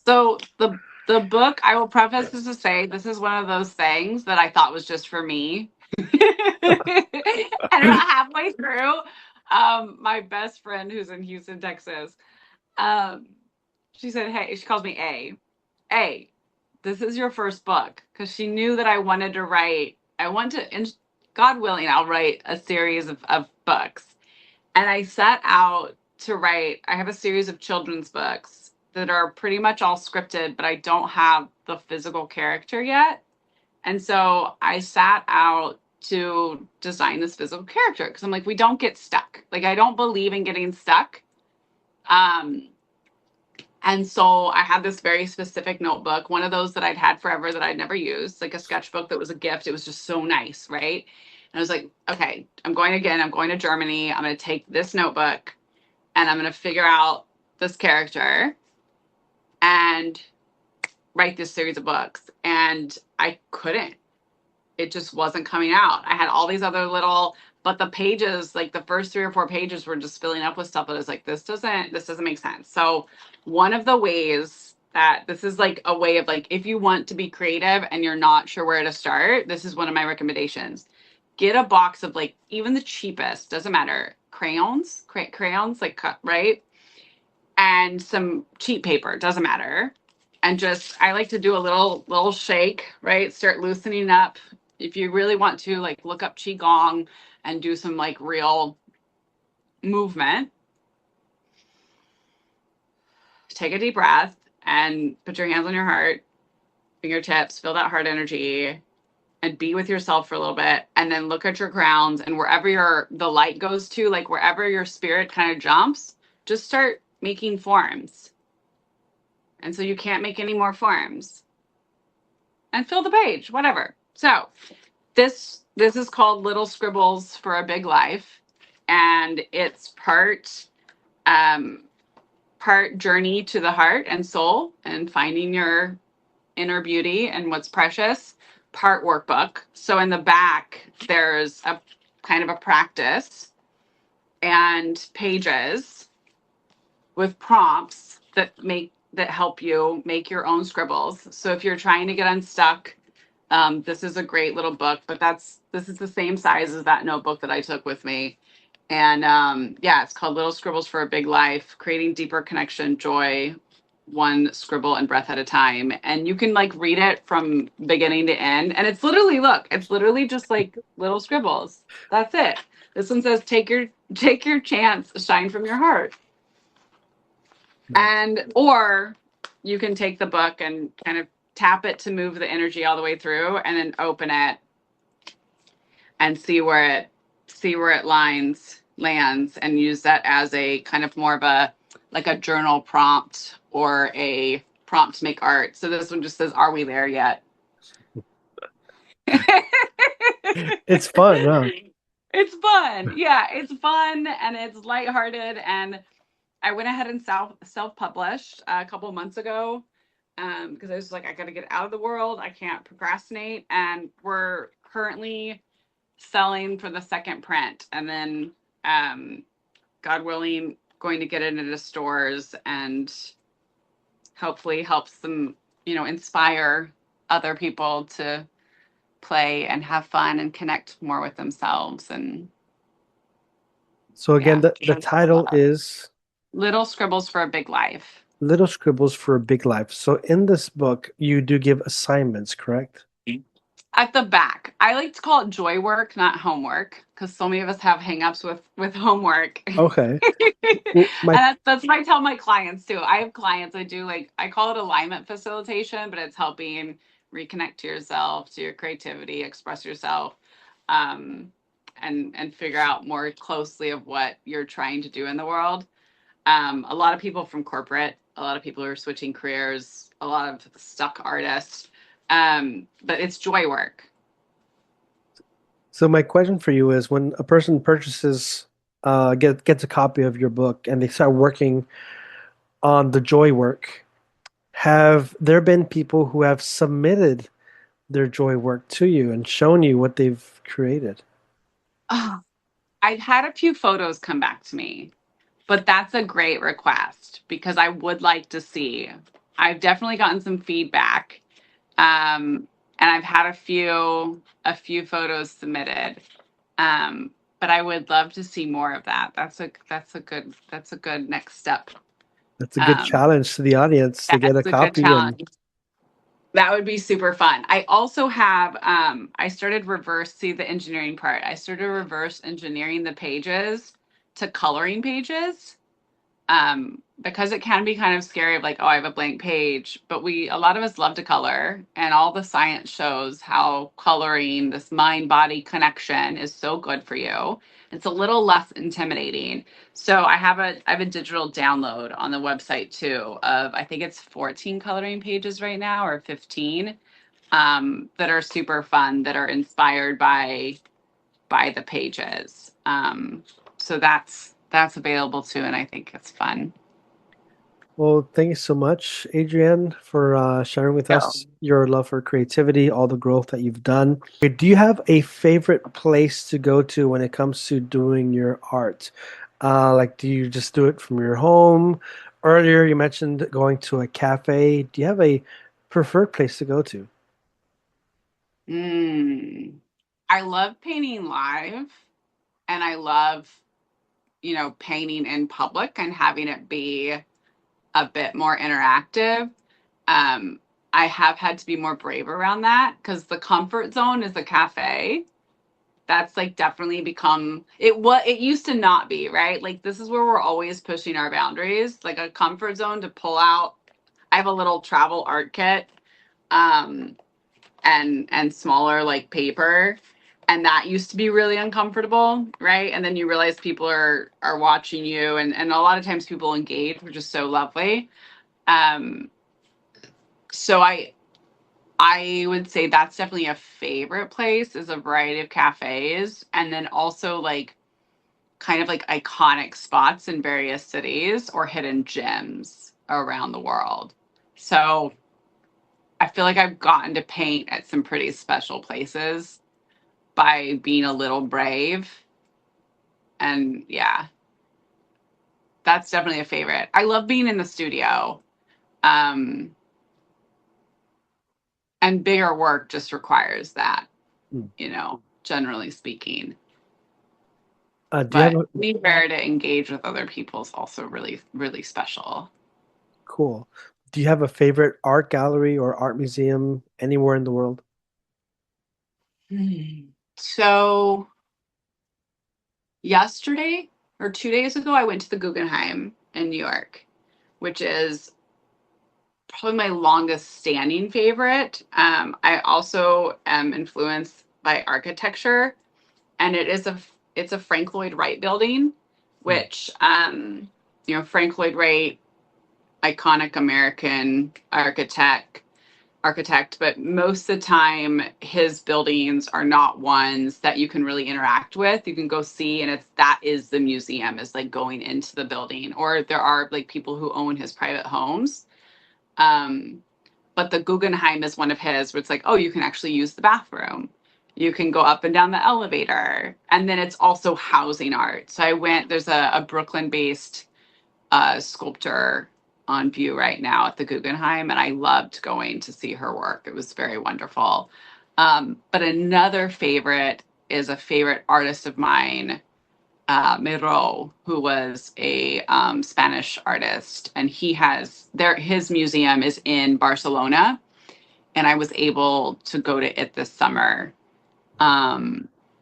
So the book, I will preface this to say, this is one of those things that I thought was just for me. And about halfway through, my best friend who's in Houston, Texas, um, she said, "Hey," she calls me A. This is your first book," because she knew that I wanted to write. I want to God willing, I'll write a series of books. And I set out to write, I have a series of children's books that are pretty much all scripted, but I don't have the physical character yet. And so I sat out to design this physical character because I'm like, we don't get stuck. Like, I don't believe in getting stuck. Um, and so I had this very specific notebook, one of those that I'd had forever that I'd never used, like a sketchbook that was a gift. It was just so nice, right? And I was like, okay, I'm going again. I'm going to Germany. I'm going to take this notebook and I'm going to figure out this character and write this series of books. And I couldn't. It just wasn't coming out. I had all these other little, but the pages, like the first 3 or 4 pages were just filling up with stuff that I was like, this doesn't make sense. So one of the ways that this is like a way of like, if you want to be creative and you're not sure where to start, this is one of my recommendations. Get a box of like, even the cheapest, doesn't matter, crayons, like, right? And some cheap paper, doesn't matter. And just, I like to do a little shake, right? Start loosening up. If you really want to, like, look up qigong and do some like real movement, take a deep breath and put your hands on your heart, fingertips, feel that heart energy, and be with yourself for a little bit. And then look at your grounds, and wherever the light goes to, like wherever your spirit kind of jumps, just start making forms. And so you can't make any more forms. And fill the page, whatever. So this is called Little Scribbles for a Big Life, and it's part journey to the heart and soul and finding your inner beauty and what's precious, part workbook. So in the back there's a kind of a practice and pages with prompts that help you make your own scribbles. So if you're trying to get unstuck, this is a great little book, but this is the same size as that notebook that I took with me. And yeah, it's called Little Scribbles for a Big Life, Creating Deeper Connection, Joy, One Scribble and Breath at a Time. And you can like read it from beginning to end. And it's literally just like little scribbles. That's it. This one says, take your chance, shine from your heart. And or you can take the book and kind of tap it to move the energy all the way through, and then open it and see where it lands, and use that as a kind of more of a like a journal prompt or a prompt to make art. So this one just says, are we there yet? It's fun, huh? It's fun. Yeah, it's fun and it's lighthearted. And I went ahead and self-published a couple months ago because I was like, I got to get out of the world. I can't procrastinate. And we're currently selling for the second print. And then, God willing, going to get it into stores and hopefully helps them, inspire other people to play and have fun and connect more with themselves. And So again, the title is Little Scribbles for a Big Life. Little Scribbles for a Big Life. So in this book, you do give assignments, correct? At the back. I like to call it joy work, not homework, because so many of us have hangups with homework. Okay. And that's what I tell my clients too. I have clients, I call it alignment facilitation, but it's helping reconnect to yourself, to your creativity, express yourself, and figure out more closely of what you're trying to do in the world. A lot of people from corporate, a lot of people who are switching careers, a lot of stuck artists, but it's joy work. So my question for you is, when a person purchases, gets a copy of your book and they start working on the joy work, have there been people who have submitted their joy work to you and shown you what they've created? Oh, I've had a few photos come back to me, but that's a great request because I would like to see. I've definitely gotten some feedback, and I've had a few photos submitted, but I would love to see more of that. That's a good next step. That's a good challenge to the audience to get a That's a good copy. challenge. That would be super fun. I also have I started reverse see the engineering part. I started reverse engineering the pages to coloring pages. Because it can be kind of scary of like, oh, I have a blank page, but a lot of us love to color, and all the science shows how coloring, this mind body connection, is so good for you. It's a little less intimidating. So I have a digital download on the website too of, I think it's 14 coloring pages right now, or 15, that are super fun, that are inspired by the pages. So that's available too, and I think it's fun. Well, thank you so much, Adriane, for sharing with So, us your love for creativity, all the growth that you've done. Do you have a favorite place to go to when it comes to doing your art? Like, do you just do it from your home? Earlier, you mentioned going to a cafe. Do you have a preferred place to go to? mm, I love painting live, and I love, painting in public and having it be a bit more interactive. Um, I have had to be more brave around that because the comfort zone is a cafe. That's like definitely become it. What it used to not be, right? Like this is where we're always pushing our boundaries, like a comfort zone to pull out. I have a little travel art kit, um, and smaller like paper, and that used to be really uncomfortable, right? And then you realize people are watching you, and a lot of times people engage, which is so lovely. Um, so I would say that's definitely a favorite place, is a variety of cafes, and then also like kind of like iconic spots in various cities or hidden gems around the world. So I feel like I've gotten to paint at some pretty special places by being a little brave. And yeah, that's definitely a favorite. I love being in the studio. Um, and bigger work just requires that, Hmm. generally speaking. Do you have But a being there to engage with other people is also really, really special. cool? Do you have a favorite art gallery or art museum anywhere in the world? So yesterday or 2 days ago, I went to the Guggenheim in New York, which is probably my longest standing favorite. I also am influenced by architecture, and it's a Frank Lloyd Wright building, Hmm. which Frank Lloyd Wright, iconic American architect, but most of the time his buildings are not ones that you can really interact with. You can go see, and that is the museum, is like going into the building, or there are like people who own his private homes. Um, but the Guggenheim is one of his where it's like, oh, you can actually use the bathroom. You can go up and down the elevator. And then it's also housing art. So there's a Brooklyn based sculptor on view right now at the Guggenheim, and I loved going to see her work. It was very wonderful. But another favorite is a favorite artist of mine, Miro, who was a Spanish artist, and his museum is in Barcelona, and I was able to go to it this summer.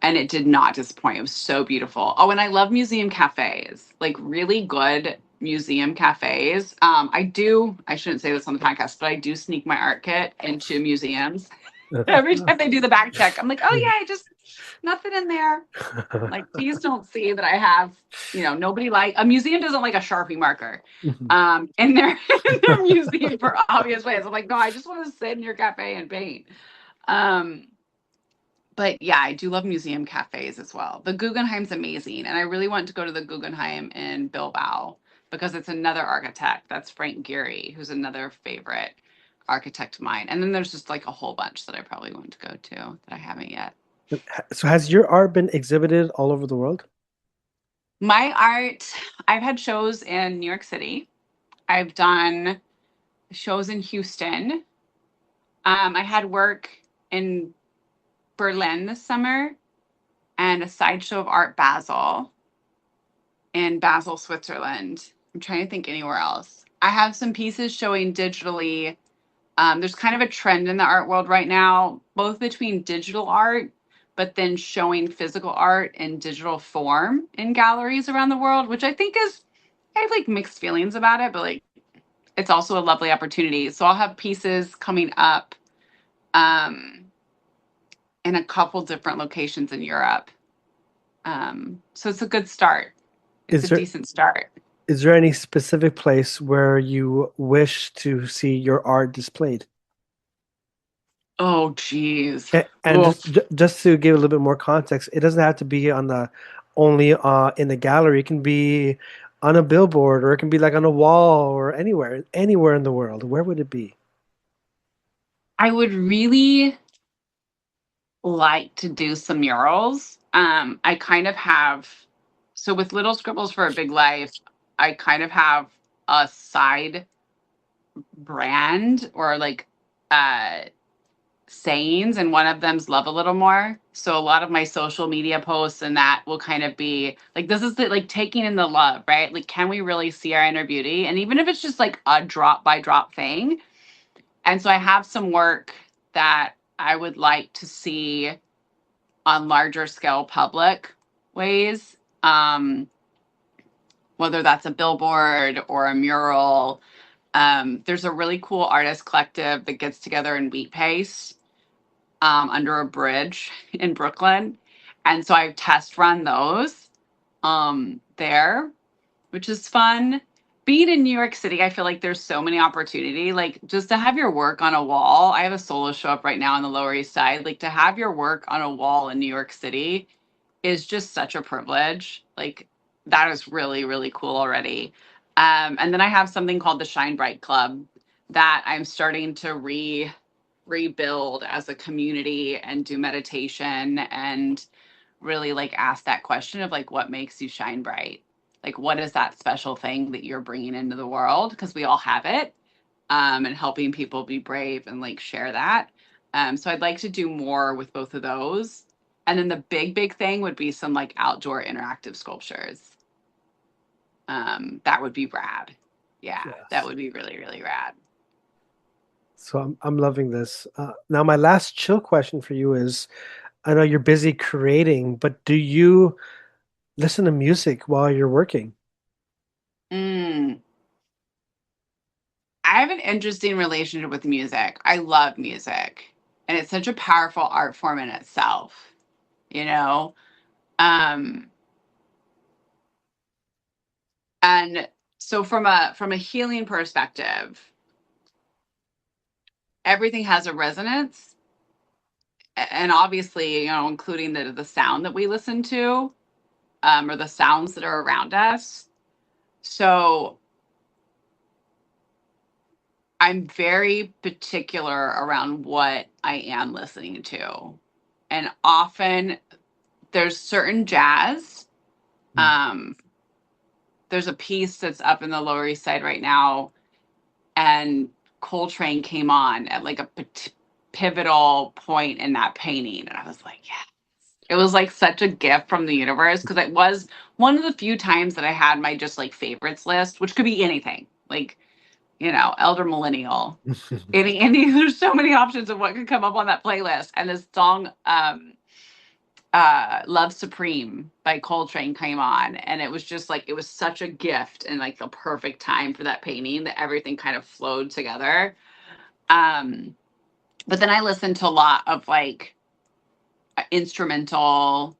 And it did not disappoint. It was so beautiful. Oh, and I love museum cafes, like really good museum cafes. I shouldn't say this on the podcast, but I do sneak my art kit into museums. Every time they do the back check, I'm like, oh yeah, I just nothing in there. Like, please don't see that I have, nobody like a museum doesn't like a Sharpie marker in their in their museum for obvious ways. I'm like, no, I just want to sit in your cafe and paint. Um, but yeah, I do love museum cafes as well. The Guggenheim's amazing, and I really want to go to the Guggenheim in Bilbao because it's another architect. That's Frank Gehry, who's another favorite architect of mine. And then there's just like a whole bunch that I probably want to go to that I haven't yet. So has your art been exhibited all over the world? My art, I've had shows in New York City. I've done shows in Houston. I had work in Berlin this summer and a sideshow of Art Basel in Basel, Switzerland. I'm trying to think anywhere else. I have some pieces showing digitally There's kind of a trend in the art world right now, both between digital art, but then showing physical art in digital form in galleries around the world, which I think is, I have like mixed feelings about it, but like it's also a lovely opportunity. So I'll have pieces coming up um, in a couple different locations in Europe. So it's a good start. It's a Is there decent start. is there any specific place where you wish to see your art displayed? Oh, geez. And Oof. just to give a little bit more context, it doesn't have to be on the only in the gallery. It can be on a billboard, or it can be like on a wall, or anywhere in the world. Where would it be? I would really like to do some murals. I kind of have, so with Little Scribbles for a Big Life, I kind of have a side brand or like uh sayings, and one of them's love a little more. So a lot of my social media posts and that will kind of be like, this is the, like taking in the love, right? Like, can we really see our inner beauty? And even if it's just like a drop by drop thing. And so I have some work that I would like to see on larger scale public ways, whether that's a billboard or a mural. There's a really cool artist collective that gets together in wheat paste under a bridge in Brooklyn. And so I've test run those there, which is fun. Being in New York City, I feel like there's so many opportunity. Like just to have your work on a wall. I have a solo show up right now on the Lower East Side. Like to have your work on a wall in New York City is just such a privilege. Like that is really, really cool already. And then I have something called the Shine Bright Club that I'm starting to rebuild as a community and do meditation and really like ask that question of like what makes you shine bright, like what is that special thing that you're bringing into the world, because we all have it, and helping people be brave and like share that. So I'd like to do more with both of those, and then the big thing would be some like outdoor interactive sculptures. That would be rad. Yeah, that Yes. would be really, really rad. So I'm loving this. Now, my last chill question for you is: I know you're busy creating, but do you listen to music while you're working? mm. I have an interesting relationship with music. I love music, and it's such a powerful art form in itself, you know? Um, and so from a healing perspective, everything has a resonance, and obviously, including the sound that we listen to, or the sounds that are around us. So I'm very particular around what I am listening to. And often there's certain jazz. Mm. Um, there's a piece that's up in the Lower East Side right now, and Coltrane came on at like a pivotal point in that painting, and I was like, yeah. It was like such a gift from the universe, because it was one of the few times that I had my just like favorites list, which could be anything, like elder millennial, any. There's so many options of what could come up on that playlist, and this song Love Supreme by Coltrane came on, and it was just like, it was such a gift and like the perfect time for that painting, that everything kind of flowed together. um but then I listened to a lot of like instrumental,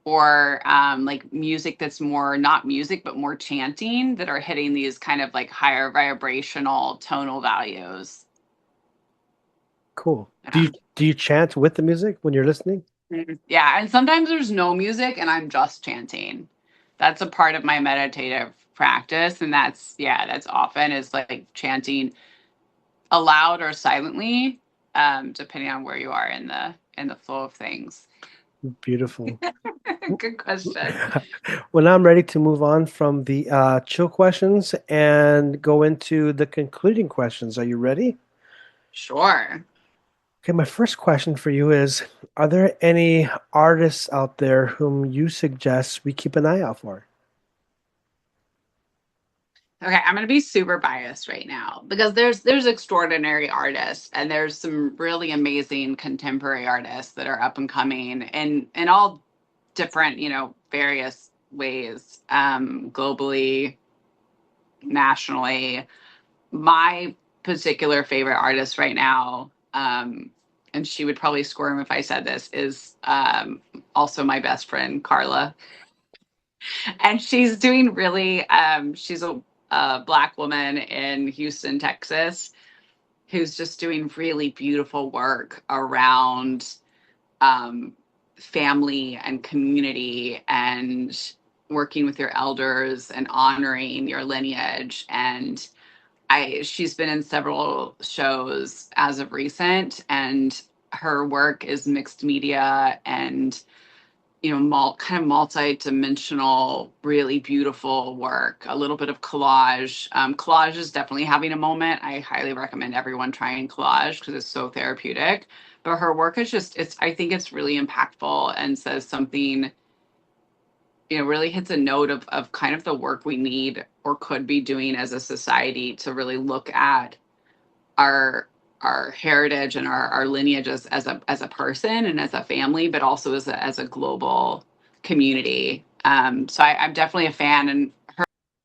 or like music that's more not music but more chanting, that are hitting these kind of like higher vibrational tonal values. Cool. Do you um, do you chant with the music when you're listening? yeah, and sometimes there's no music and I'm just chanting. That's a part of my meditative practice, and that's often is like chanting aloud or silently, depending on where you are in the flow of things. Beautiful. Good question. Well, now I'm ready to move on from the chill questions and go into the concluding questions. Are you ready? Sure. Okay, my first question for you is, are there any artists out there whom you suggest we keep an eye out for? Okay, I'm gonna be super biased right now because there's extraordinary artists and there's some really amazing contemporary artists that are up and coming in all different, various ways, globally, nationally. My particular favorite artist right now, and she would probably squirm if I said this, is also my best friend Carla, and she's doing really. She's a Black woman in Houston, Texas, who's just doing really beautiful work around um, family and community and working with your elders and honoring your lineage. And she's been in several shows as of recent, and her work is mixed media and kind of multi-dimensional, really beautiful work. A little bit of collage. Collage is definitely having a moment. I highly recommend everyone trying collage because it's so therapeutic. But her work is just I think it's really impactful and says something, really hits a note of kind of the work we need or could be doing as a society to really look at our our heritage and our lineage as a person and as a family, but also as a global community. So I'm definitely a fan, and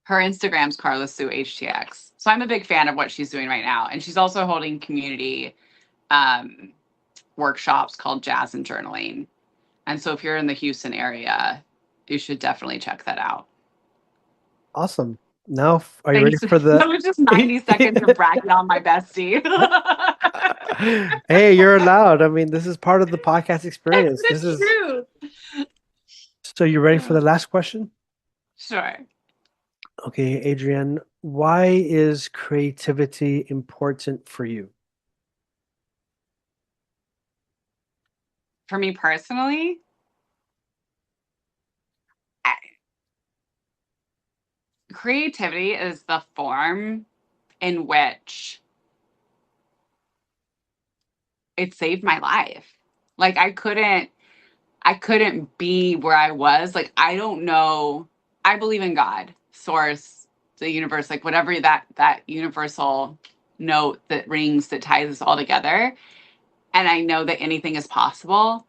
her Instagram's Carla Sue HTX. So I'm a big fan of what she's doing right now, and she's also holding community um, workshops called Jazz and Journaling. And so if you're in the Houston area, you should definitely check that out. Awesome. Now, are you ready Thanks. for That the? was just 90 seconds of bragging on my bestie. Hey, you're allowed. I mean, this is part of the podcast It's experience. This the is truth. so you ready for the last question? Sure. Okay, Adrienne, why is creativity important for you? For me personally, creativity is the form in which it saved my life. Like I couldn't be where I was. Like I don't know. I believe in God, source, the universe, like whatever that universal note that rings that ties us all together. And I know that anything is possible,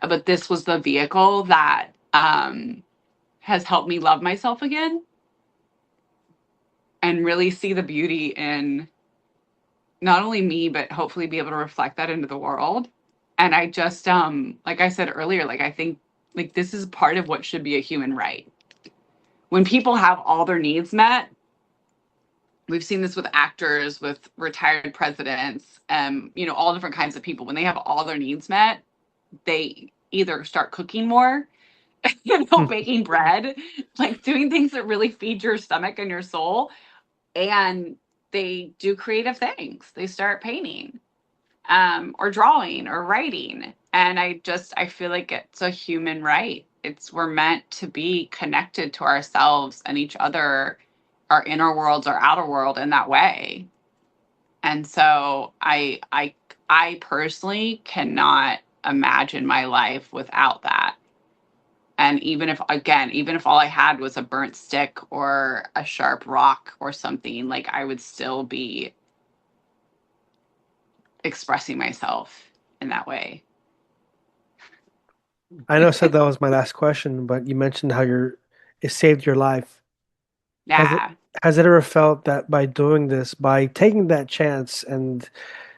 but this was the vehicle that has helped me love myself again and really see the beauty in not only me, but hopefully be able to reflect that into the world. And I just, like I said earlier, like I think like this is part of what should be a human right. When people have all their needs met, we've seen this with actors, with retired presidents, all different kinds of people. When they have all their needs met, they either start cooking more, baking bread, like doing things that really feed your stomach and your soul, and they do creative things. They start painting, or drawing or writing. And I feel like it's a human right. We're meant to be connected to ourselves and each other, our inner worlds, our outer world in that way. And so I personally cannot imagine my life without that. And even if all I had was a burnt stick or a sharp rock or something, like I would still be expressing myself in that way. I know I said that was my last question, but you mentioned how it saved your life. Has it Yeah. has it ever felt that by doing this, by taking that chance and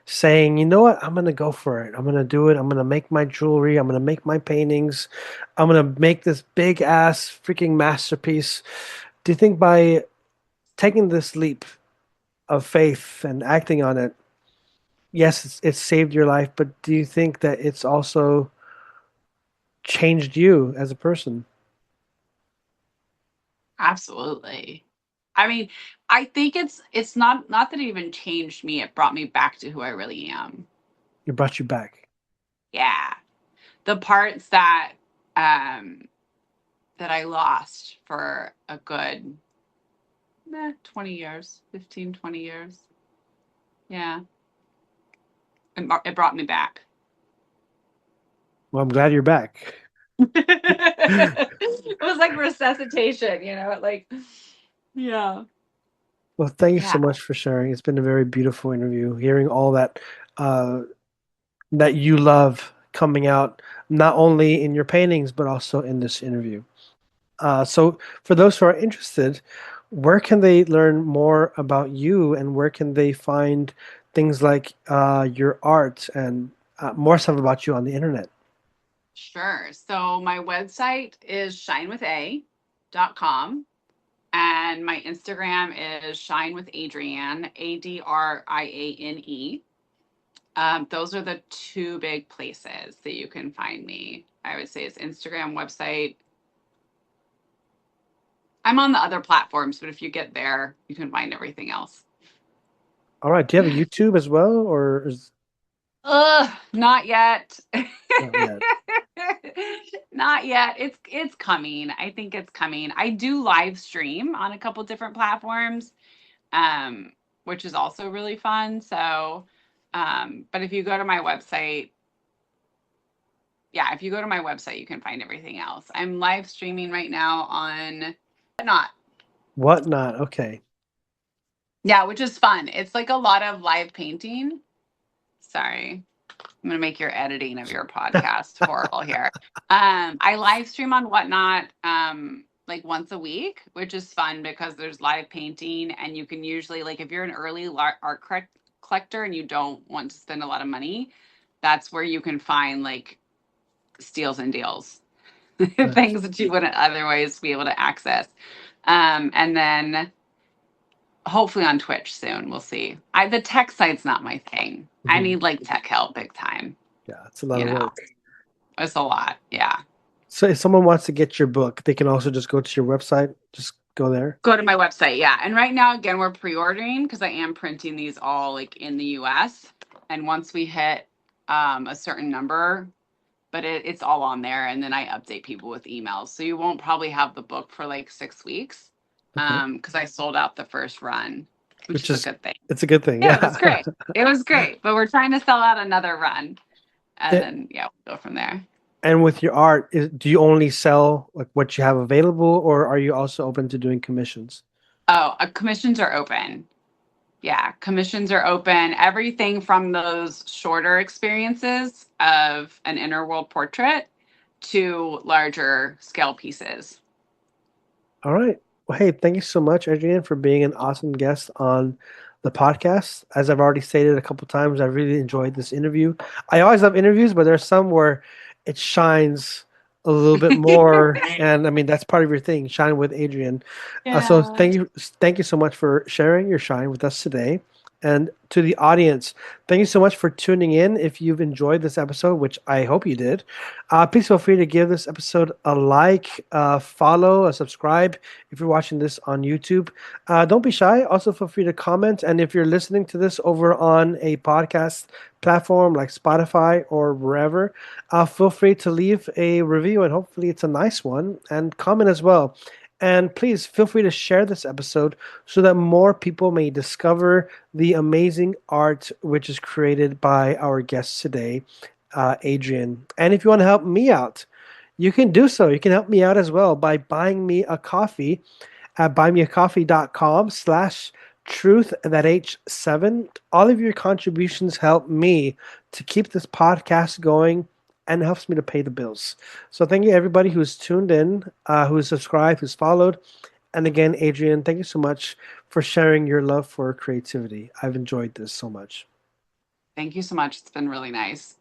saying, you know what, I'm gonna go for it. I'm gonna do it. I'm gonna make my jewelry. I'm gonna make my paintings. I'm gonna make this big ass freaking masterpiece. Do you think by taking this leap of faith and acting on it, yes, it's saved your life, but do you think that it's also changed you as a person? Absolutely. I mean, I think it's not that it even changed me, it brought me back to who I really am. It brought you back. Yeah. The parts um that I lost for a good 20 years, 15, 20 years. Yeah. It brought me back. Well, I'm glad you're back. It was like resuscitation, like yeah. Well, thank you Yeah. so much for sharing. It's been a very beautiful interview. Hearing all that uh, that you love coming out, not only in your paintings but also in this interview. So, for those who are interested, where can they learn more about you, and where can they find things like your art and more stuff about you on the internet? Sure. So my website is shinewitha.com and my Instagram is ShinewithAdriane, Adriane. Those are the two big places that you can find me. I would say it's Instagram, website. I'm on the other platforms, but if you get there, you can find everything else. All right. Do you have a YouTube as well, or is Ugh, not yet. not yet? Not yet. It's coming. I think it's coming. I do live stream on a couple different platforms, um, which is also really fun. So, but if you go to my website, yeah, if you go to my website, you can find everything else. I'm live streaming right now on not. Whatnot. Okay. Yeah, which is fun. It's like a lot of live painting. Sorry. I'm gonna make your editing of your podcast horrible here. I live stream on Whatnot like once a week, which is fun because there's live painting, and you can usually like if you're an early art collector and you don't want to spend a lot of money, that's where you can find like steals and deals, Nice. things that you wouldn't otherwise be able to access. And then hopefully on Twitch soon. We'll see. The tech site's not my thing. I Mhm. need like tech help big time. Yeah, it's a lot You of know, work. it's a lot. Yeah. So, if someone wants to get your book, they can also just go to your website. Just go there. Go to my website. Yeah. And right now, again, we're pre ordering because I am printing these all like in the US. And once we hit a certain number, but it's all on there. And then I update people with emails. So you won't probably have the book for like 6 weeks Okay. because I sold out the first run, which Which is a is good thing. it's a good thing. Yeah, it was Yeah. great. It was great. But we're trying to sell out another run. And A- then, yeah, we'll go from there. And with your art, do you only sell like what you have available, or are you also open to doing commissions? Oh, commissions are open. Yeah, commissions are open. Everything from those shorter experiences of an inner world portrait to larger scale pieces. All right. Well, hey, thank you so much, Adrienne, for being an awesome guest on the podcast. As I've already stated a couple times, I really enjoyed this interview. I always love interviews, but there's some where it shines a little bit more, and I mean that's part of your thing, shine with Adrienne. So Yeah. thank you so much for sharing your shine with us today. And to the audience, thank you so much for tuning in. If you've enjoyed this episode, which I hope you did, please feel free to give this episode a like, follow, a subscribe if you're watching this on YouTube. Don't be shy. Also, feel free to comment. And if you're listening to this over on a podcast platform like Spotify or wherever, feel free to leave a review, and hopefully it's a nice one, and comment as well. And please feel free to share this episode so that more people may discover the amazing art which is created by our guest today, Adrienne. And if you want to help me out, you can do so. You can help me out as well by buying me a coffee at buymeacoffee.com/truth, that H7. All of your contributions help me to keep this podcast going and helps me to pay the bills. So thank you everybody who's tuned in, who's subscribed, who's followed. And again, Adrienne, thank you so much for sharing your love for creativity. I've enjoyed this so much. Thank you so much. It's been really nice.